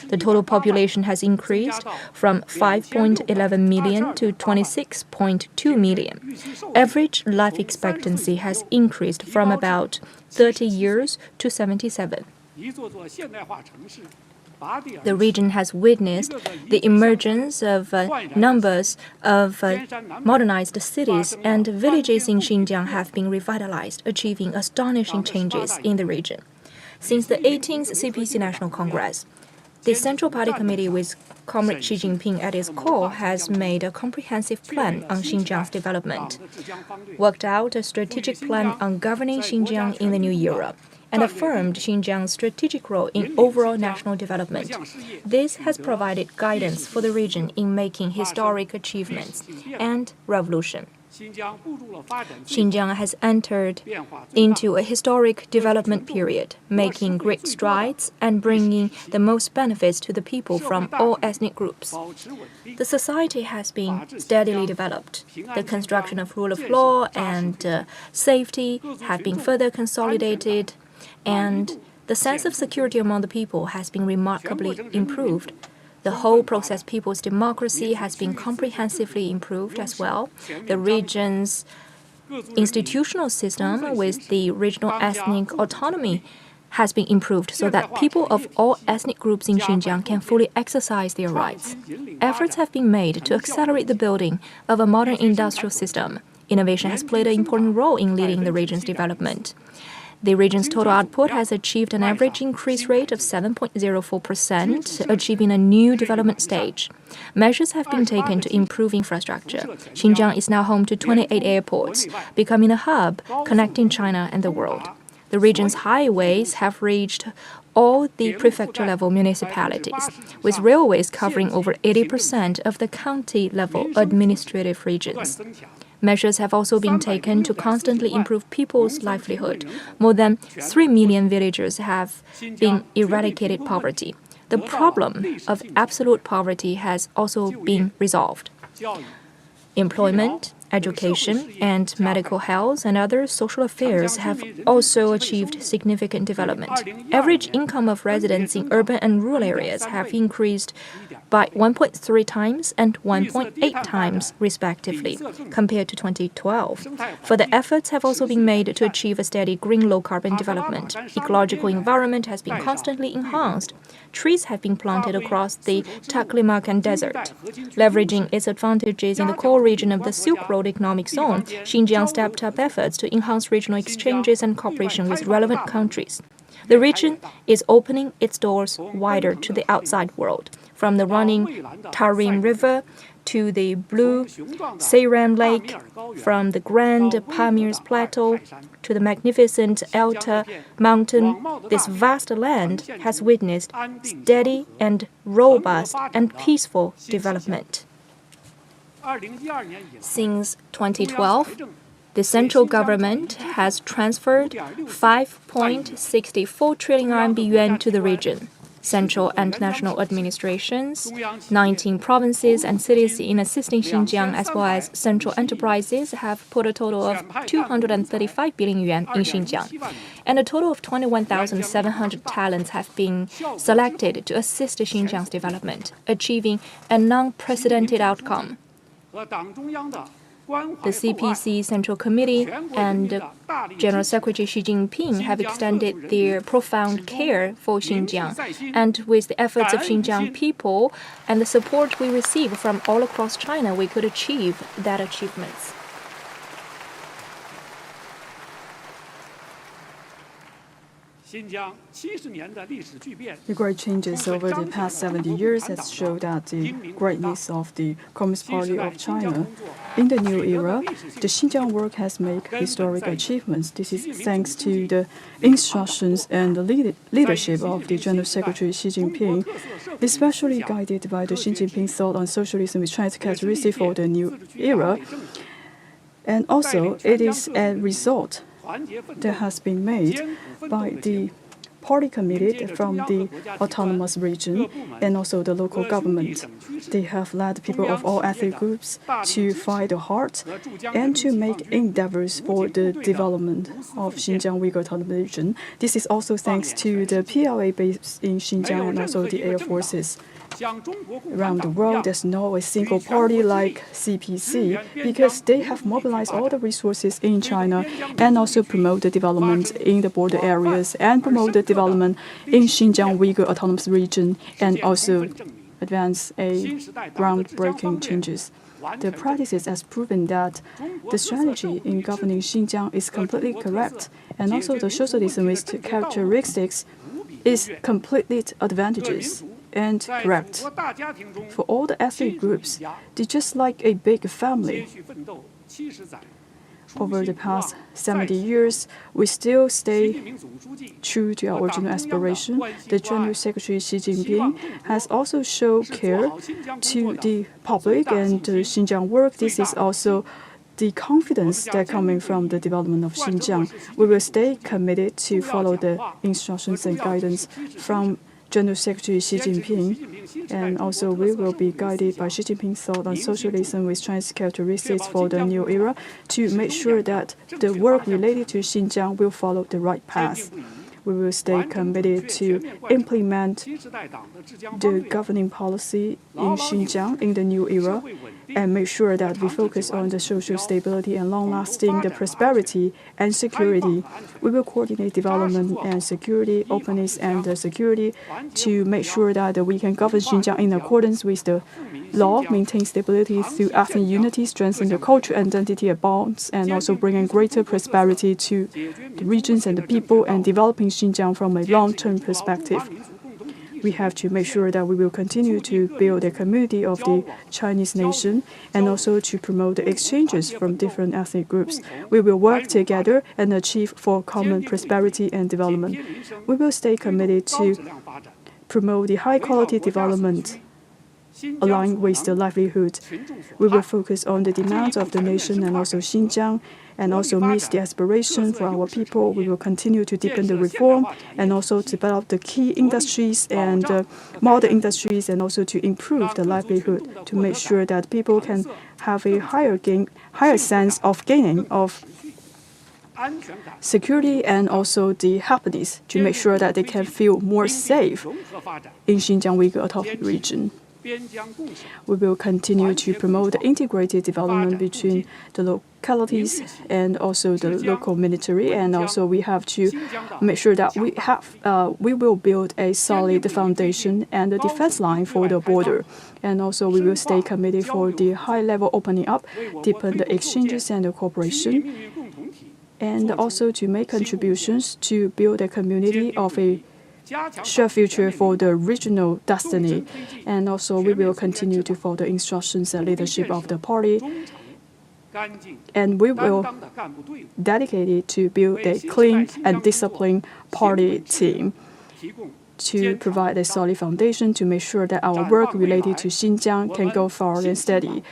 The total population has increased from 5.11 million to 26.2 million. Average life expectancy has increased from about 30 years to 77. The region has witnessed the emergence of numbers of modernized cities, and villages in Xinjiang have been revitalized, achieving astonishing changes in the region. Since the 18th CPC National Congress, the Central Party Committee with Comrade Xi Jinping at its core has made a comprehensive plan on Xinjiang's development, worked out a strategic plan on governing Xinjiang in the new era, and affirmed Xinjiang's strategic role in overall national development. This has provided guidance for the region in making historic achievements and revolution. Xinjiang has entered into a historic development period, making great strides and bringing the most benefits to the people from all ethnic groups. The society has been steadily developed. The construction of rule of law and safety have been further consolidated, and the sense of security among the people has been remarkably improved. The whole process people's democracy has been comprehensively improved as well. The region's institutional system with the regional ethnic autonomy has been improved so that people of all ethnic groups in Xinjiang can fully exercise their rights. Efforts have been made to accelerate the building of a modern industrial system. Innovation has played an important role in leading the region's development. The region's total output has achieved an average increase rate of 7.04%, achieving a new development stage. Measures have been taken to improve infrastructure. Xinjiang is now home to 28 airports, becoming a hub connecting China and the world. The region's highways have reached all the prefecture-level municipalities, with railways covering over 80% of the county-level administrative regions. Measures have also been taken to constantly improve people's livelihood. More than 3 million villagers have been eradicated poverty. The problem of absolute poverty has also been resolved. Employment, Education and medical health and other social affairs have also achieved significant development. Average income of residents in urban and rural areas have increased by 1.3 times and 1.8 times, respectively, compared to 2012. Further efforts have also been made to achieve a steady green low-carbon development. Ecological environment has been constantly enhanced. Trees have been planted across the Taklamakan Desert. Leveraging its advantages in the core region of the Silk Road Economic Zone, Xinjiang stepped up efforts to enhance regional exchanges and cooperation with relevant countries. The region is opening its doors wider to the outside world, from the running Tarim River to the blue Seiram Lake, from the grand Pamir's Plateau to the magnificent Alta Mountain. This vast land has witnessed steady and robust and peaceful development. Since 2012, the central government has transferred 5.64 trillion RMB yuan to the region. Central and national administrations, 19 provinces and cities in assisting Xinjiang, as well as central enterprises, have put a total of 235 billion yuan in Xinjiang. And a total of 21,700 talents have been selected to assist Xinjiang's development, achieving a non-precedented outcome. The CPC Central Committee and General Secretary Xi Jinping have extended their profound care for Xinjiang, and with the efforts of Xinjiang people and the support we receive from all across China, we could achieve that achievements. The great changes over the past 70 years has shown that the greatness of the Communist Party of China. In the new era, the Xinjiang work has made historic achievements. This is thanks to the instructions and the leadership of the General Secretary Xi Jinping, especially guided by the Xi Jinping thought on socialism with China's characteristic for the new era. And also, it is a result that has been made by the party committee from the autonomous region and also the local government. They have led people of all ethnic groups to fight hard and to make endeavors for the development of Xinjiang Uygur Autonomous Region. This is also thanks to the PLA based in Xinjiang and also the air forces. Around the world, there's no a single party like CPC because they have mobilized all the resources in China and also promote the development in the border areas and promote the development in Xinjiang Uygur Autonomous Region and also advance a groundbreaking changes. The practices has proven that the strategy in governing Xinjiang is completely correct, and also the socialismist characteristics is completely advantageous and correct. For all the ethnic groups, they're just like a big family. Over the past 70 years, we still stay true to our original aspiration. The General Secretary Xi Jinping has also shown care to the public and the Xinjiang work. This is also the confidence that coming from the development of Xinjiang. We will stay committed to follow the instructions and guidance from General Secretary Xi Jinping, and also we will be guided by Xi Jinping's thought on socialism with Chinese characteristics for the new era to make sure that the work related to Xinjiang will follow the right path. We will stay committed to implement the governing policy in Xinjiang in the new era and make sure that we focus on the social stability and long-lasting the prosperity and security. We will coordinate development and security, openness and security to make sure that we can govern Xinjiang in accordance with the law, maintain stability through ethnic unity, strengthen the cultural identity and bonds, and also bringing greater prosperity to the regions and the people and developing Xinjiang from a long-term perspective. We have to make sure that we will continue to build a community of the Chinese nation and also to promote the exchanges from different ethnic groups. We will work together and achieve for common prosperity and development. We will stay committed to promote the high-quality development aligned with the livelihood. We will focus on the demands of the nation and also Xinjiang, and also meet the aspiration for our people. We will continue to deepen the reform and also develop the key industries and modern industries, and also to improve the livelihood to make sure that people can have a higher sense of gaining of security and also the happiness to make sure that they can feel more safe in Xinjiang Uygur Autonomous Region. We will continue to promote the integrated development between the localities and also the local military, and also we have to make sure that we will build a solid foundation and a defense line for the border, and also we will stay committed for the high-level opening up, deepen the exchanges and the cooperation, and also to make contributions to build a community of a shared future for the regional destiny. And also we will continue to follow the instructions and leadership of the party, and we will dedicate it to build a clean and disciplined party team to provide a solid foundation to make sure that our work related to Xinjiang can go far and steady.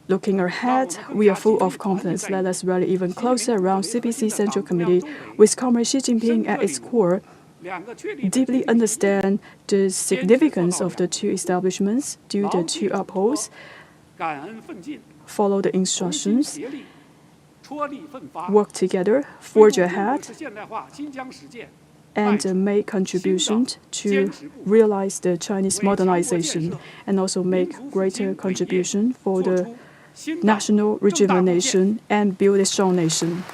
Looking ahead, we are full of confidence. Let us rally even closer around CPC Central Committee with Comrade Xi Jinping at its core, deeply understand the significance of the two establishments, do the two upholds, follow the instructions, work together, forge ahead, and make contributions to realize the Chinese modernization, and also make greater contribution for the national rejuvenation and build a strong nation.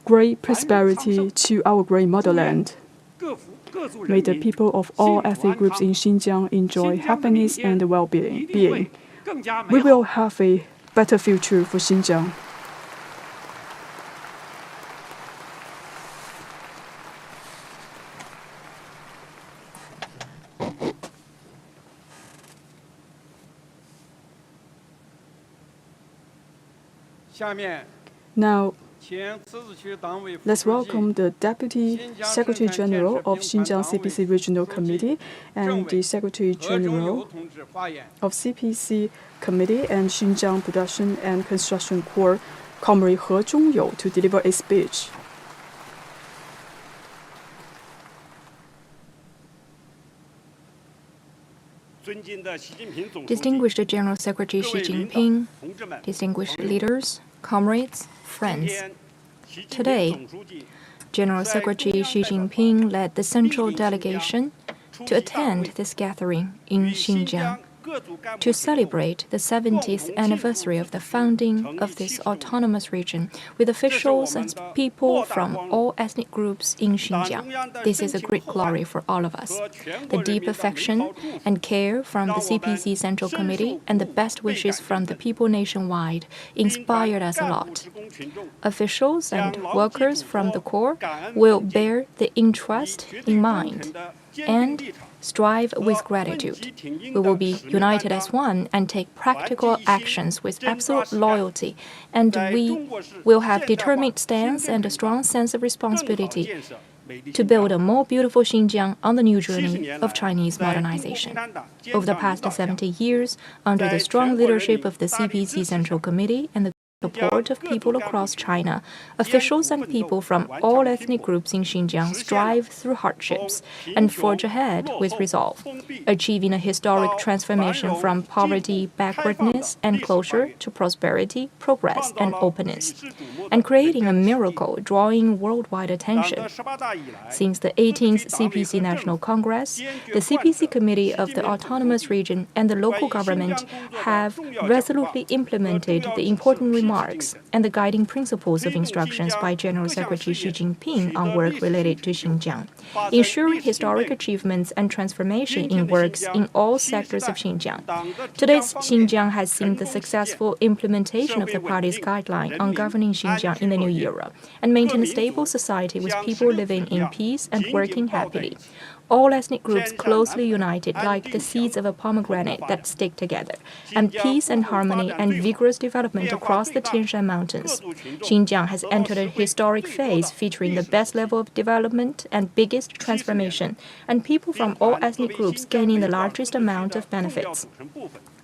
Great prosperity to our great motherland. May the people of all ethnic groups in Xinjiang enjoy happiness and well-being. We will have a better future for Xinjiang. Now, let's welcome the Deputy Secretary General of Xinjiang CPC Regional Committee and the Secretary General of CPC Committee and Xinjiang Production and Construction Corps, Comrade He Zhongyou, to deliver a speech. Distinguished General Secretary Xi Jinping, distinguished leaders, comrades, friends. Today, General Secretary Xi Jinping led the central delegation to attend this gathering in Xinjiang to celebrate the 70th anniversary of the founding of this autonomous region with officials and people from all ethnic groups in Xinjiang. This is a great glory for all of us. The deep affection and care from the CPC Central Committee and the best wishes from the people nationwide inspired us a lot. Officials and workers from the Corps will bear the interest in mind and strive with gratitude. We will be united as one and take practical actions with absolute loyalty, and we will have determined stance and a strong sense of responsibility to build a more beautiful Xinjiang on the new journey of Chinese modernization. Over the past 70 years, under the strong leadership of the CPC Central Committee and the support of people across China, officials and people from all ethnic groups in Xinjiang strive through hardships and forge ahead with resolve, achieving a historic transformation from poverty, backwardness, and closure to prosperity, progress, and openness, and creating a miracle drawing worldwide attention. Since the 18th CPC National Congress, the CPC Committee of the Autonomous Region and the local government have resolutely implemented the important remarks and the guiding principles of instructions by General Secretary Xi Jinping on work related to Xinjiang, ensuring historic achievements and transformation in works in all sectors of Xinjiang. Today's Xinjiang has seen the successful implementation of the party's guideline on governing Xinjiang in the new era and maintain a stable society with people living in peace and working happily. All ethnic groups closely united like the seeds of a pomegranate that stick together, and peace and harmony and vigorous development across the Tian Shan Mountains. Xinjiang has entered a historic phase featuring the best level of development and biggest transformation, and people from all ethnic groups gaining the largest amount of benefits.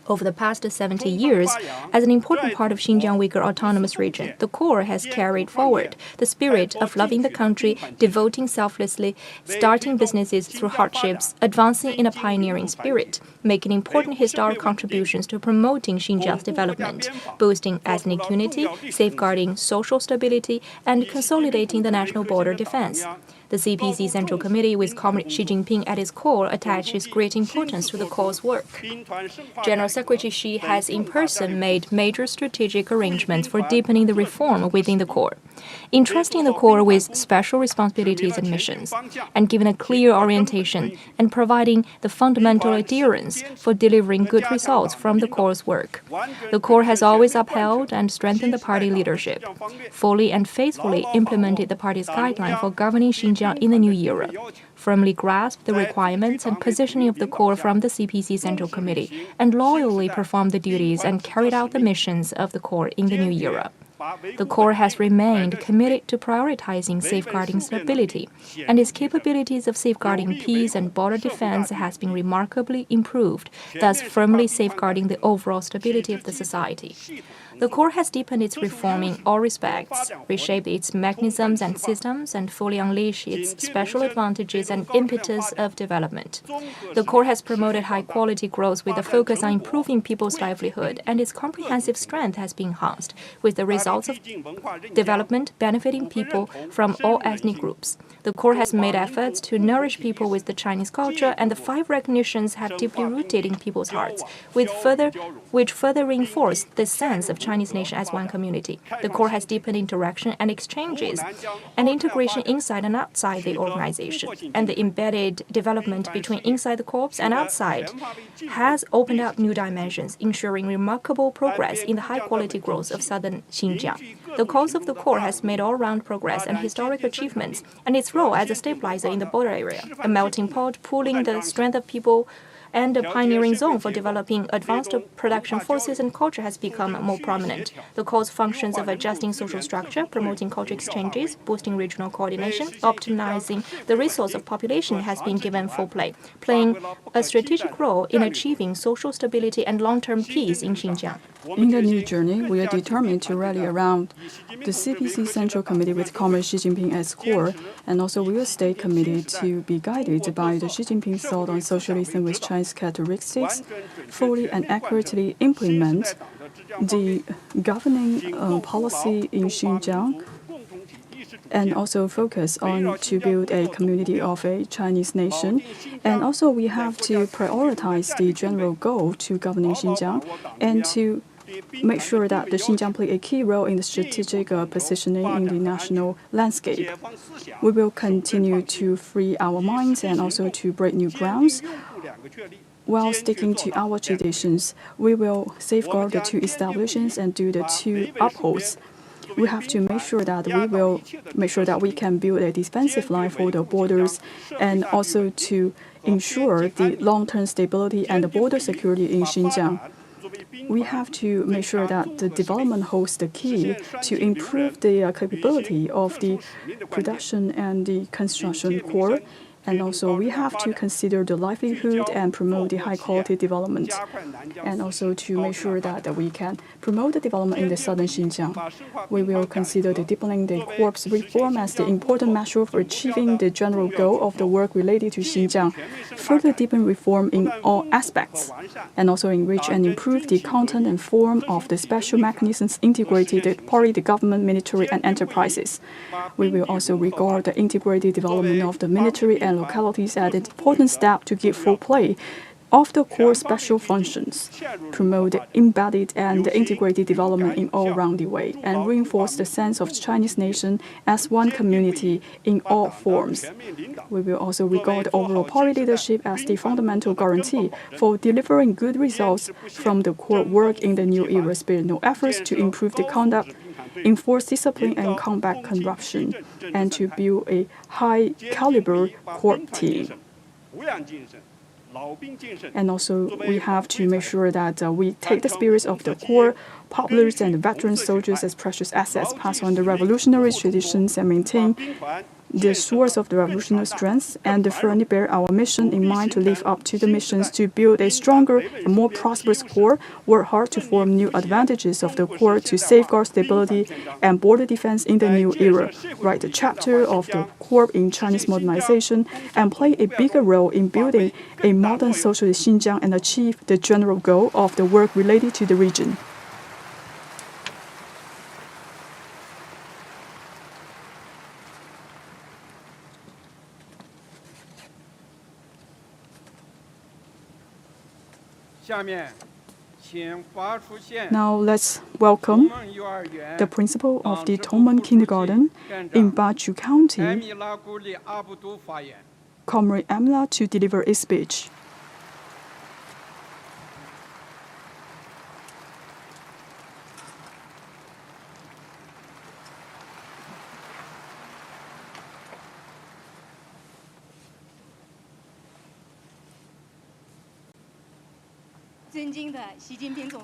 Over the past 70 years, as an important part of Xinjiang Uygur Autonomous Region, the Corps has carried forward the spirit of loving the country, devoting selflessly, starting businesses through hardships, advancing in a pioneering spirit, making important historic contributions to promoting Xinjiang's development, boosting ethnic unity, safeguarding social stability, and consolidating the national border defense. The CPC Central Committee, with Comrade Xi Jinping at its core, attaches great importance to the Corps' work. General Secretary Xi has in person made major strategic arrangements for deepening the reform within the Corps, entrusting the Corps with special responsibilities and missions, and giving a clear orientation and providing the fundamental adherence for delivering good results from the Corps' work. The Corps has always upheld and strengthened the party leadership, fully and faithfully implemented the party's guideline for governing Xinjiang in the new era, firmly grasped the requirements and positioning of the Corps from the CPC Central Committee, and loyally performed the duties and carried out the missions of the Corps in the new era. The Corps has remained committed to prioritizing safeguarding stability, and its capabilities of safeguarding peace and border defense has been remarkably improved, thus firmly safeguarding the overall stability of the society. The Corps has deepened its reform in all respects, reshaped its mechanisms and systems, and fully unleashed its special advantages and impetus of development. The Corps has promoted high-quality growth with a focus on improving people's livelihood, and its comprehensive strength has been enhanced, with the results of development benefiting people from all ethnic groups. The Corps has made efforts to nourish people with the Chinese culture, and the 5 recognitions have deeply rooted in people's hearts, which further reinforce the sense of Chinese nation as one community. The Corps has deepened interaction and exchanges and integration inside and outside the organization, and the embedded development between inside the Corps and outside has opened up new dimensions, ensuring remarkable progress in the high-quality growth of southern Xinjiang. The cause of the Corps has made all-round progress and historic achievements, and its role as a stabilizer in the border area, a melting pot pooling the strength of people, and a pioneering zone for developing advanced production forces and culture has become more prominent. The Corps' functions of adjusting social structure, promoting cultural exchanges, boosting regional coordination, optimizing the resource of population has been given full play, playing a strategic role in achieving social stability and long-term peace in Xinjiang. In the new journey, we are determined to rally around the CPC Central Committee with Comrade Xi Jinping as core, and also we will stay committed to be guided by the Xi Jinping thought on socialism with Chinese characteristics, fully and accurately implement the governing policy in Xinjiang, and also focus on to build a community of a Chinese nation. And also we have to prioritize the general goal to governing Xinjiang and to make sure that the Xinjiang play a key role in the strategic positioning in the national landscape. We will continue to free our minds and also to break new grounds. While sticking to our traditions, we will safeguard the 2 establishments and do the 2 upholds. We have to make sure that we can build a defensive line for the borders, and also to ensure the long-term stability and the border security in Xinjiang. We have to make sure that the development holds the key to improve the capability of the production and the construction core. And also we have to consider the livelihood and promote the high-quality development, and also to make sure that we can promote the development in the southern Xinjiang. We will consider the deepening the Corps reform as the important measure for achieving the general goal of the work related to Xinjiang, further deepen reform in all aspects, and also enrich and improve the content and form of the special mechanisms integrated the party, the government, military, and enterprises. We will also regard the integrated development of the military and localities as an important step to give full play of the core special functions, promote the embedded and integrated development in all-rounded way, and reinforce the sense of Chinese nation as one community in all forms. We will also regard overall party leadership as the fundamental guarantee for delivering good results from the core work in the new era, sparing no efforts to improve the conduct, enforce discipline and combat corruption, and to build a high-caliber core team. And also, we have to make sure that we take the spirits of the core, populars and veteran soldiers as precious assets, pass on the revolutionary traditions, and maintain the source of the revolutionary strength, and firmly bear our mission in mind to live up to the missions to build a stronger and more prosperous core, work hard to form new advantages of the core to safeguard stability and border defense in the new era, write the chapter of the core in Chinese modernization, and play a bigger role in building a modern socialist Xinjiang and achieve the general goal of the work related to the region. Now let's welcome the principal of the Tongmen Kindergarten in Bachu County, Comrade Amla, to deliver a speech.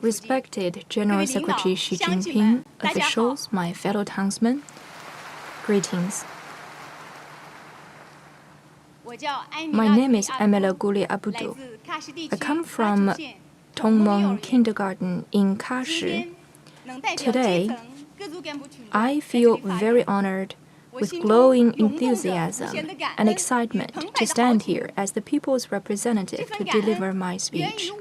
Respected General Secretary Xi Jinping, officials, my fellow townsmen, greetings. My name is Amela Guli Abudu. I come from Tongmen Kindergarten in Kashi. Today, I feel very honored with glowing enthusiasm and excitement to stand here as the people's representative to deliver my speech.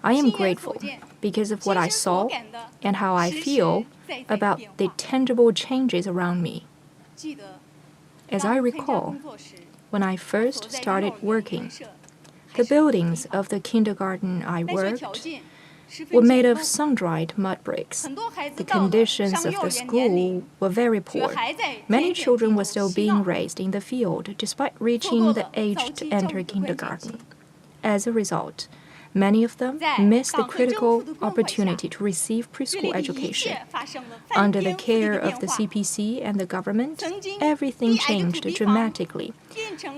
I am grateful because of what I saw and how I feel about the tangible changes around me. As I recall, when I first started working, the buildings of the kindergarten I worked were made of sun-dried mud bricks. The conditions of the school were very poor. Many children were still being raised in the field despite reaching the age to enter kindergarten. As a result, many of them missed the critical opportunity to receive preschool education. Under the care of the CPC and the government, everything changed dramatically.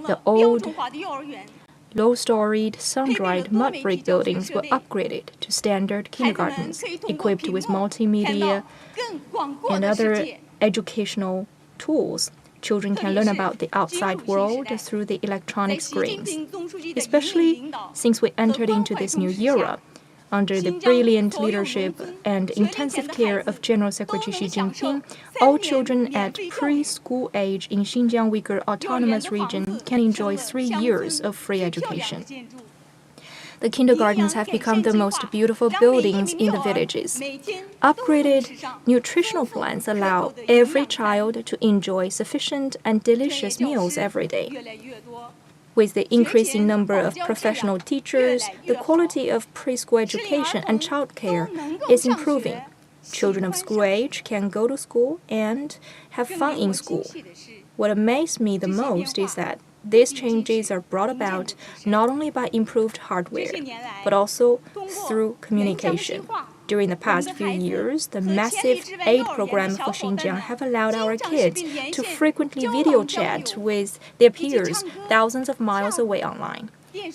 The old, low-storied, sun-dried mud brick buildings were upgraded to standard kindergartens, equipped with multimedia and other educational tools. Children can learn about the outside world through the electronic screens. Especially since we entered into this new era, under the brilliant leadership and intensive care of General Secretary Xi Jinping, all children at preschool age in Xinjiang Uygur Autonomous Region can enjoy 3 years of free education. The kindergartens have become the most beautiful buildings in the villages. Upgraded nutritional plans allow every child to enjoy sufficient and delicious meals every day. With the increasing number of professional teachers, the quality of preschool education and childcare is improving. Children of school age can go to school and have fun in school. What amazed me the most is that these changes are brought about not only by improved hardware, but also through communication. During the past few years, the massive aid program for Xinjiang have allowed our kids to frequently video chat with their peers thousands of miles away online.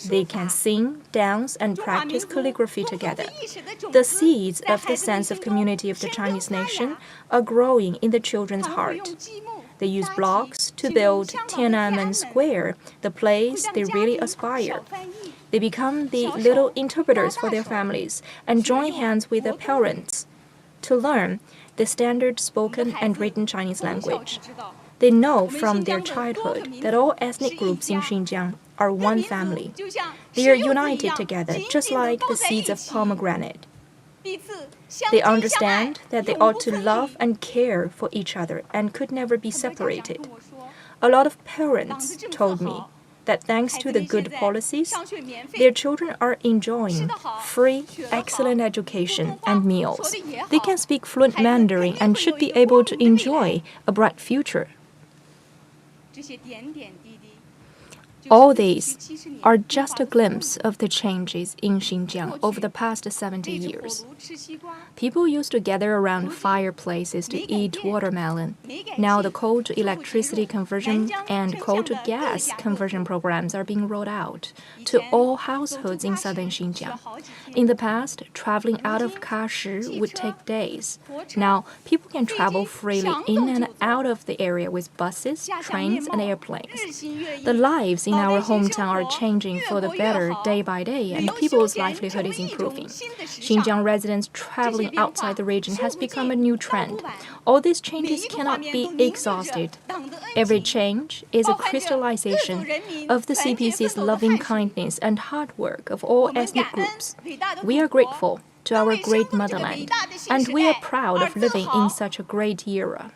They can sing, dance, and practice calligraphy together. The seeds of the sense of community of the Chinese nation are growing in the children's heart. They use blocks to build Tiananmen Square, the place they really aspire. They become the little interpreters for their families and join hands with their parents to learn the standard spoken and written Chinese language. They know from their childhood that all ethnic groups in Xinjiang are one family. They are united together just like the seeds of pomegranate. They understand that they ought to love and care for each other and could never be separated. A lot of parents told me that thanks to the good policies, their children are enjoying free, excellent education and meals. They can speak fluent Mandarin and should be able to enjoy a bright future. All these are just a glimpse of the changes in Xinjiang over the past 70 years. People used to gather around fireplaces to eat watermelon. Now the coal to electricity conversion and coal to gas conversion programs are being rolled out to all households in southern Xinjiang. In the past, traveling out of Kashi would take days. Now, people can travel freely in and out of the area with buses, trains, and airplanes. The lives in our hometown are changing for the better day by day, and people's livelihood is improving. Xinjiang residents traveling outside the region has become a new trend. All these changes cannot be exhausted. Every change is a crystallization of the CPC's loving kindness and hard work of all ethnic groups. We are grateful to our great motherland, and we are proud of living in such a great era.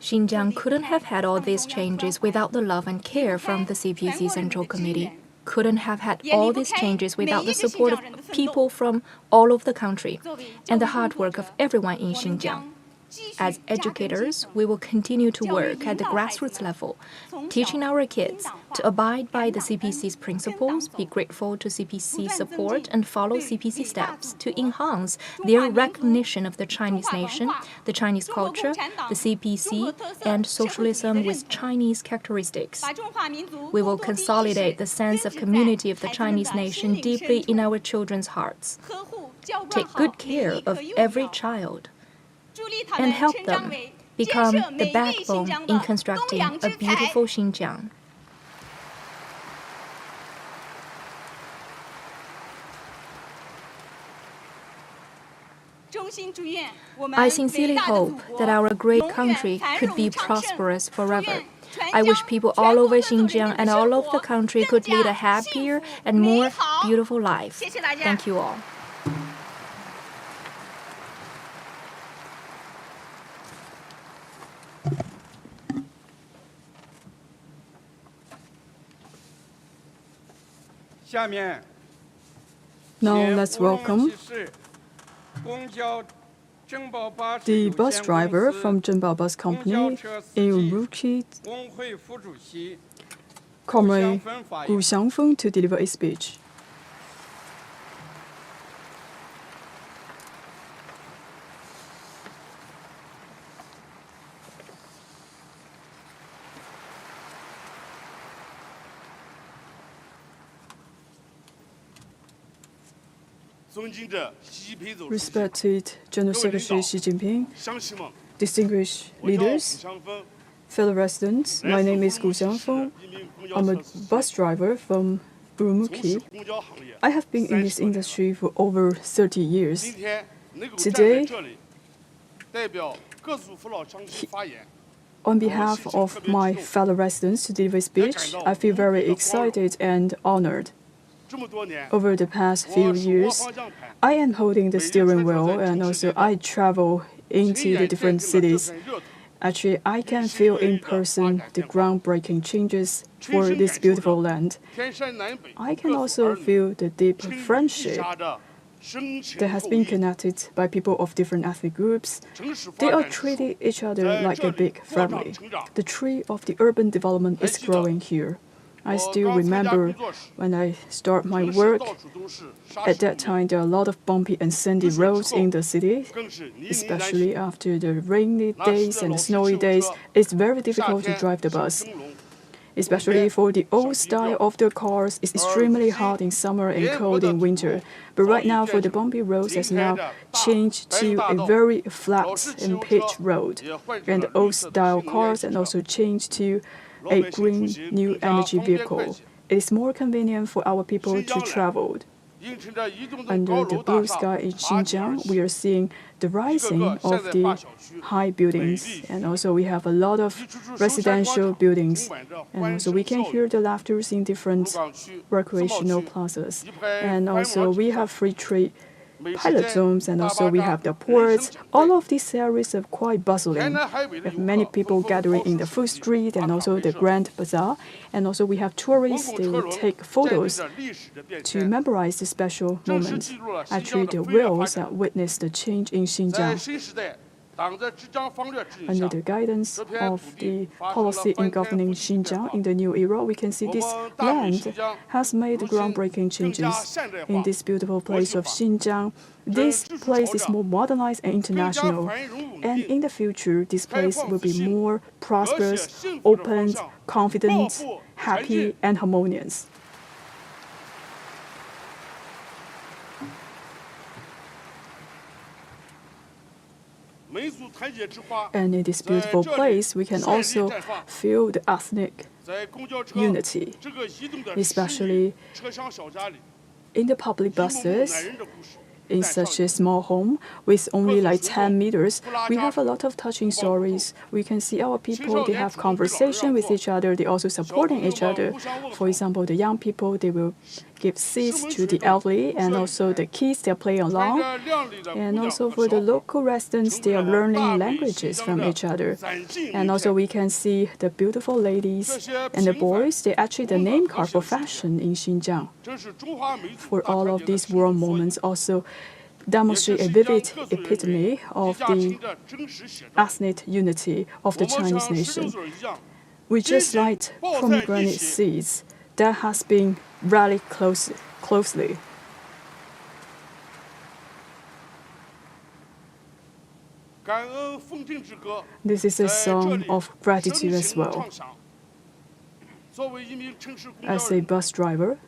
Xinjiang couldn't have had all these changes without the love and care from the CPC Central Committee. Couldn't have had all these changes without the support of people from all over the country and the hard work of everyone in Xinjiang. As educators, we will continue to work at the grassroots level, teaching our kids to abide by the CPC's principles, be grateful to CPC support, and follow CPC steps to enhance their recognition of the Chinese nation, the Chinese culture, the CPC, and socialism with Chinese characteristics. We will consolidate the sense of community of the Chinese nation deeply in our children's hearts. Take good care of every child and help them become the backbone in constructing a beautiful Xinjiang. I sincerely hope that our great country could be prosperous forever. I wish people all over Xinjiang and all over the country could lead a happier and more beautiful life. Thank you all. Now let's welcome the bus driver from Zhenbao Bus Company in Urumqi, Comrade Gu Xiangfeng, to deliver a speech. Respected General Secretary Xi Jinping, distinguished leaders, fellow residents, my name is Gu Xiangfeng. I'm a bus driver from Urumqi. I have been in this industry for over 30 years. Today, on behalf of my fellow residents to deliver a speech, I feel very excited and honored. Over the past few years, I am holding the steering wheel, and also I travel into the different cities. Actually, I can feel in person the groundbreaking changes for this beautiful land. I can also feel the deep friendship that has been connected by people of different ethnic groups. They are treating each other like a big family. The tree of the urban development is growing here. I still remember when I started my work. At that time, there are a lot of bumpy and sandy roads in the city, especially after the rainy days and the snowy days. It's very difficult to drive the bus. Especially for the old style of the cars, it's extremely hot in summer and cold in winter. But right now, for the bumpy roads, has now changed to a very flat and pitched road. And the old style cars and also changed to a green new energy vehicle. It is more convenient for our people to travel. Under the blue sky in Xinjiang, we are seeing the rising of the high buildings, and also we have a lot of residential buildings, and also we can hear the laughter in different recreational plazas, and also we have free trade pilot zones, and also we have the ports. All of these areas are quite bustling. We have many people gathering in the food street and also the Grand Bazaar. And also we have tourists, they will take photos to memorize the special moment. Actually, the wheels that witness the change in Xinjiang. Under the guidance of the policy in governing Xinjiang in the new era, we can see this land has made groundbreaking changes in this beautiful place of Xinjiang. This place is more modernized and international. And in the future, this place will be more prosperous, open, confident, happy, and harmonious. And in this beautiful place, we can also feel the ethnic unity, especially in the public buses. In such a small home with only like 10 meters, we have a lot of touching stories. We can see our people, they have conversation with each other, they also supporting each other. For example, the young people, they will give seats to the elderly, and also the kids, they play along. And also for the local residents, they are learning languages from each other. And also we can see the beautiful ladies and the boys, they actually the name card for fashion in Xinjiang. For all of these world moments also demonstrate a vivid epitome of the ethnic unity of the Chinese nation. We just like pomegranate seeds that has been rallied closely. This is a song of gratitude as well. As a bus driver,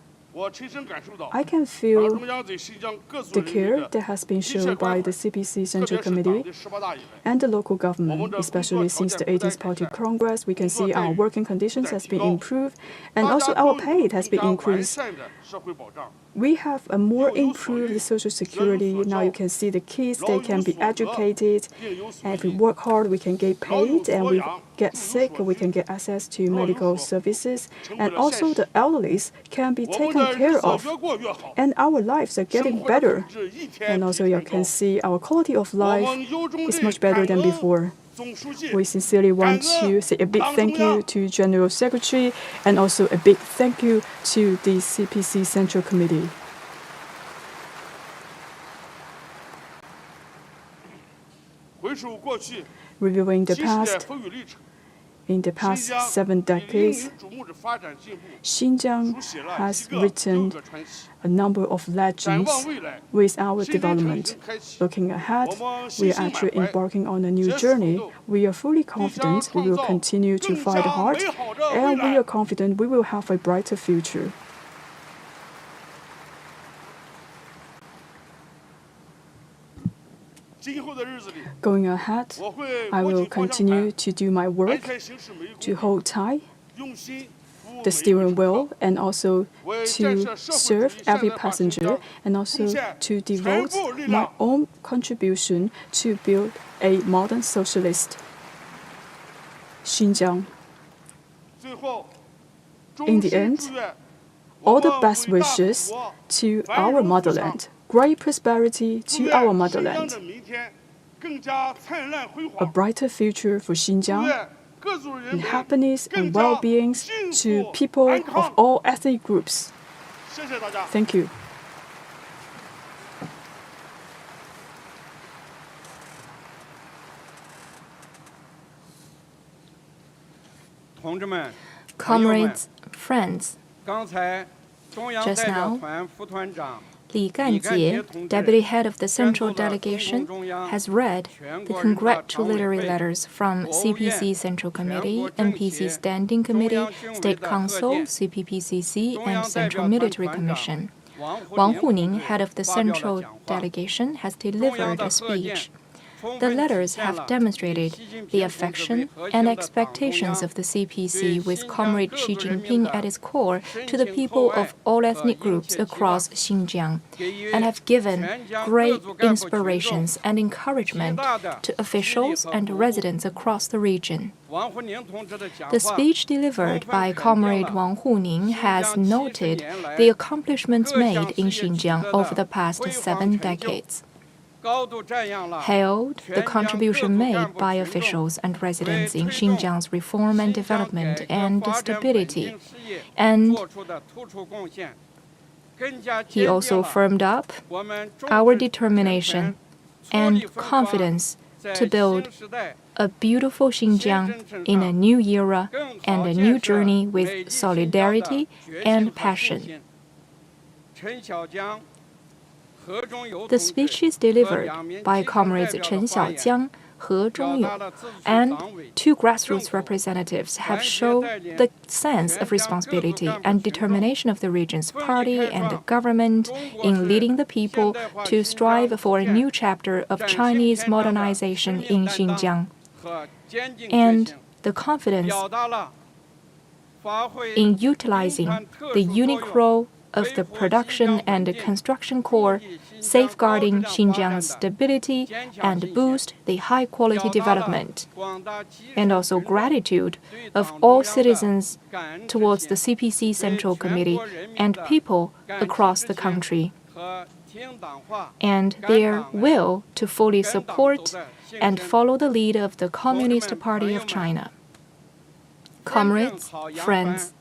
I can feel the care that has been shown by the CPC Central Committee and the local government, especially since the 18th Party Congress. We can see our working conditions has been improved, and also our pay has been increased. We have a more improved social security. Now you can see the kids, they can be educated, and if we work hard, we can get paid, and we get sick, we can get access to medical services, and also the elderly can be taken care of, and our lives are getting better. And also you can see our quality of life is much better than before. We sincerely want to say a big thank you to General Secretary and also a big thank you to the CPC Central Committee. Reviewing the past, in the past 7 decades, Xinjiang has written a number of legends with our development. Looking ahead, we are actually embarking on a new journey. We are fully confident we will continue to fight hard, and we are confident we will have a brighter future. Going ahead, I will continue to do my work, to hold tight the steering wheel, and also to serve every passenger, and also to devote my own contribution to build a modern socialist Xinjiang. In the end, all the best wishes to our motherland. Great prosperity to our motherland. A brighter future for Xinjiang, and happiness and well-being to people of all ethnic groups. Thank you. Comrades, friends, just now, Li Ganjie, deputy head of the central delegation, has read the congratulatory letters from CPC Central Committee, NPC Standing Committee, State Council, CPPCC, and Central Military Commission. Wang Huning, head of the central delegation, has delivered a speech. The letters have demonstrated the affection and expectations of the CPC with Comrade Xi Jinping at its core to the people of all ethnic groups across Xinjiang and have given great inspirations and encouragement to officials and residents across the region. The speech delivered by Comrade Wang Huning has noted the accomplishments made in Xinjiang over the past 7 decades, hailed the contribution made by officials and residents in Xinjiang's reform and development and stability, and he also firmed up our determination and confidence to build a beautiful Xinjiang in a new era and a new journey with solidarity and passion. The speeches delivered by Comrades Chen Xiaojiang, He Zhongyu, and 2 grassroots representatives have shown the sense of responsibility and determination of the region's party and the government in leading the people to strive for a new chapter of Chinese modernization in Xinjiang, and the confidence in utilizing the unique role of the production and construction core, safeguarding Xinjiang's stability and boost the high-quality development, and also gratitude of all citizens towards the CPC Central Committee and people across the country, and their will to fully support and follow the lead of the Communist Party of China. Comrades, friends,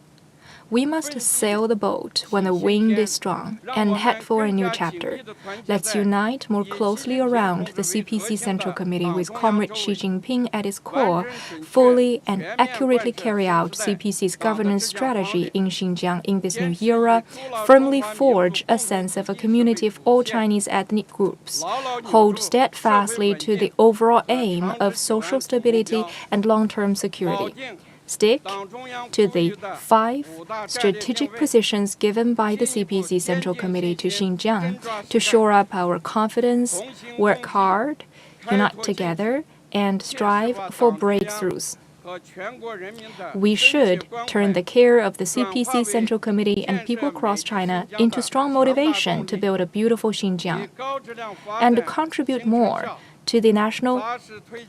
we must sail the boat when the wind is strong and head for a new chapter. Let's unite more closely around the CPC Central Committee with Comrade Xi Jinping at its core, fully and accurately carry out CPC's governance strategy in Xinjiang in this new era, firmly forge a sense of a community of all Chinese ethnic groups, hold steadfastly to the overall aim of social stability and long-term security. Stick to the 5 strategic positions given by the CPC Central Committee to Xinjiang to shore up our confidence, work hard, unite together, and strive for breakthroughs. We should turn the care of the CPC Central Committee and people across China into strong motivation to build a beautiful Xinjiang and contribute more to the national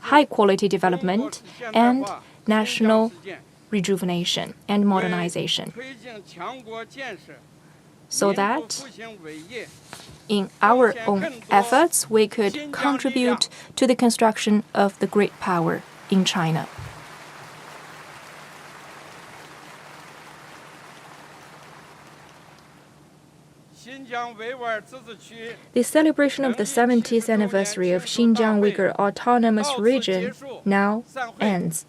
high-quality development and national rejuvenation and modernization, so that in our own efforts we could contribute to the construction of the great power in China. The celebration of the 70th anniversary of Xinjiang Uygur Autonomous Region now ends.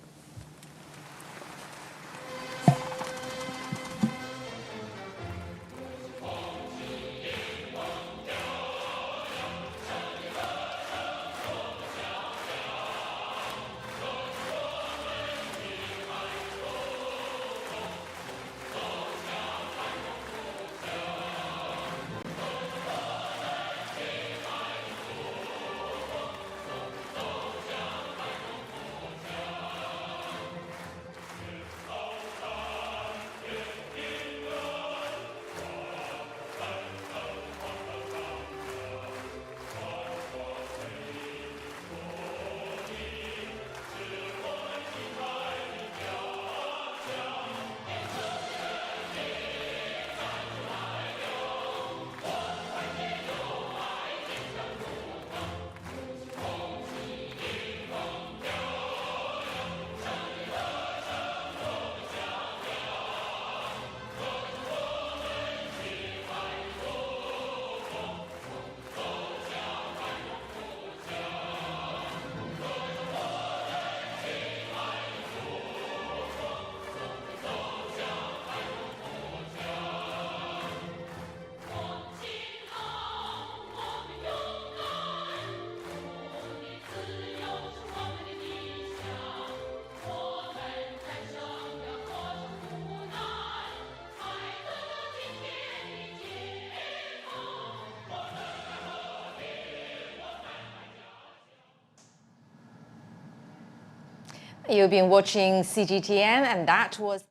You've been watching CGTN, and that was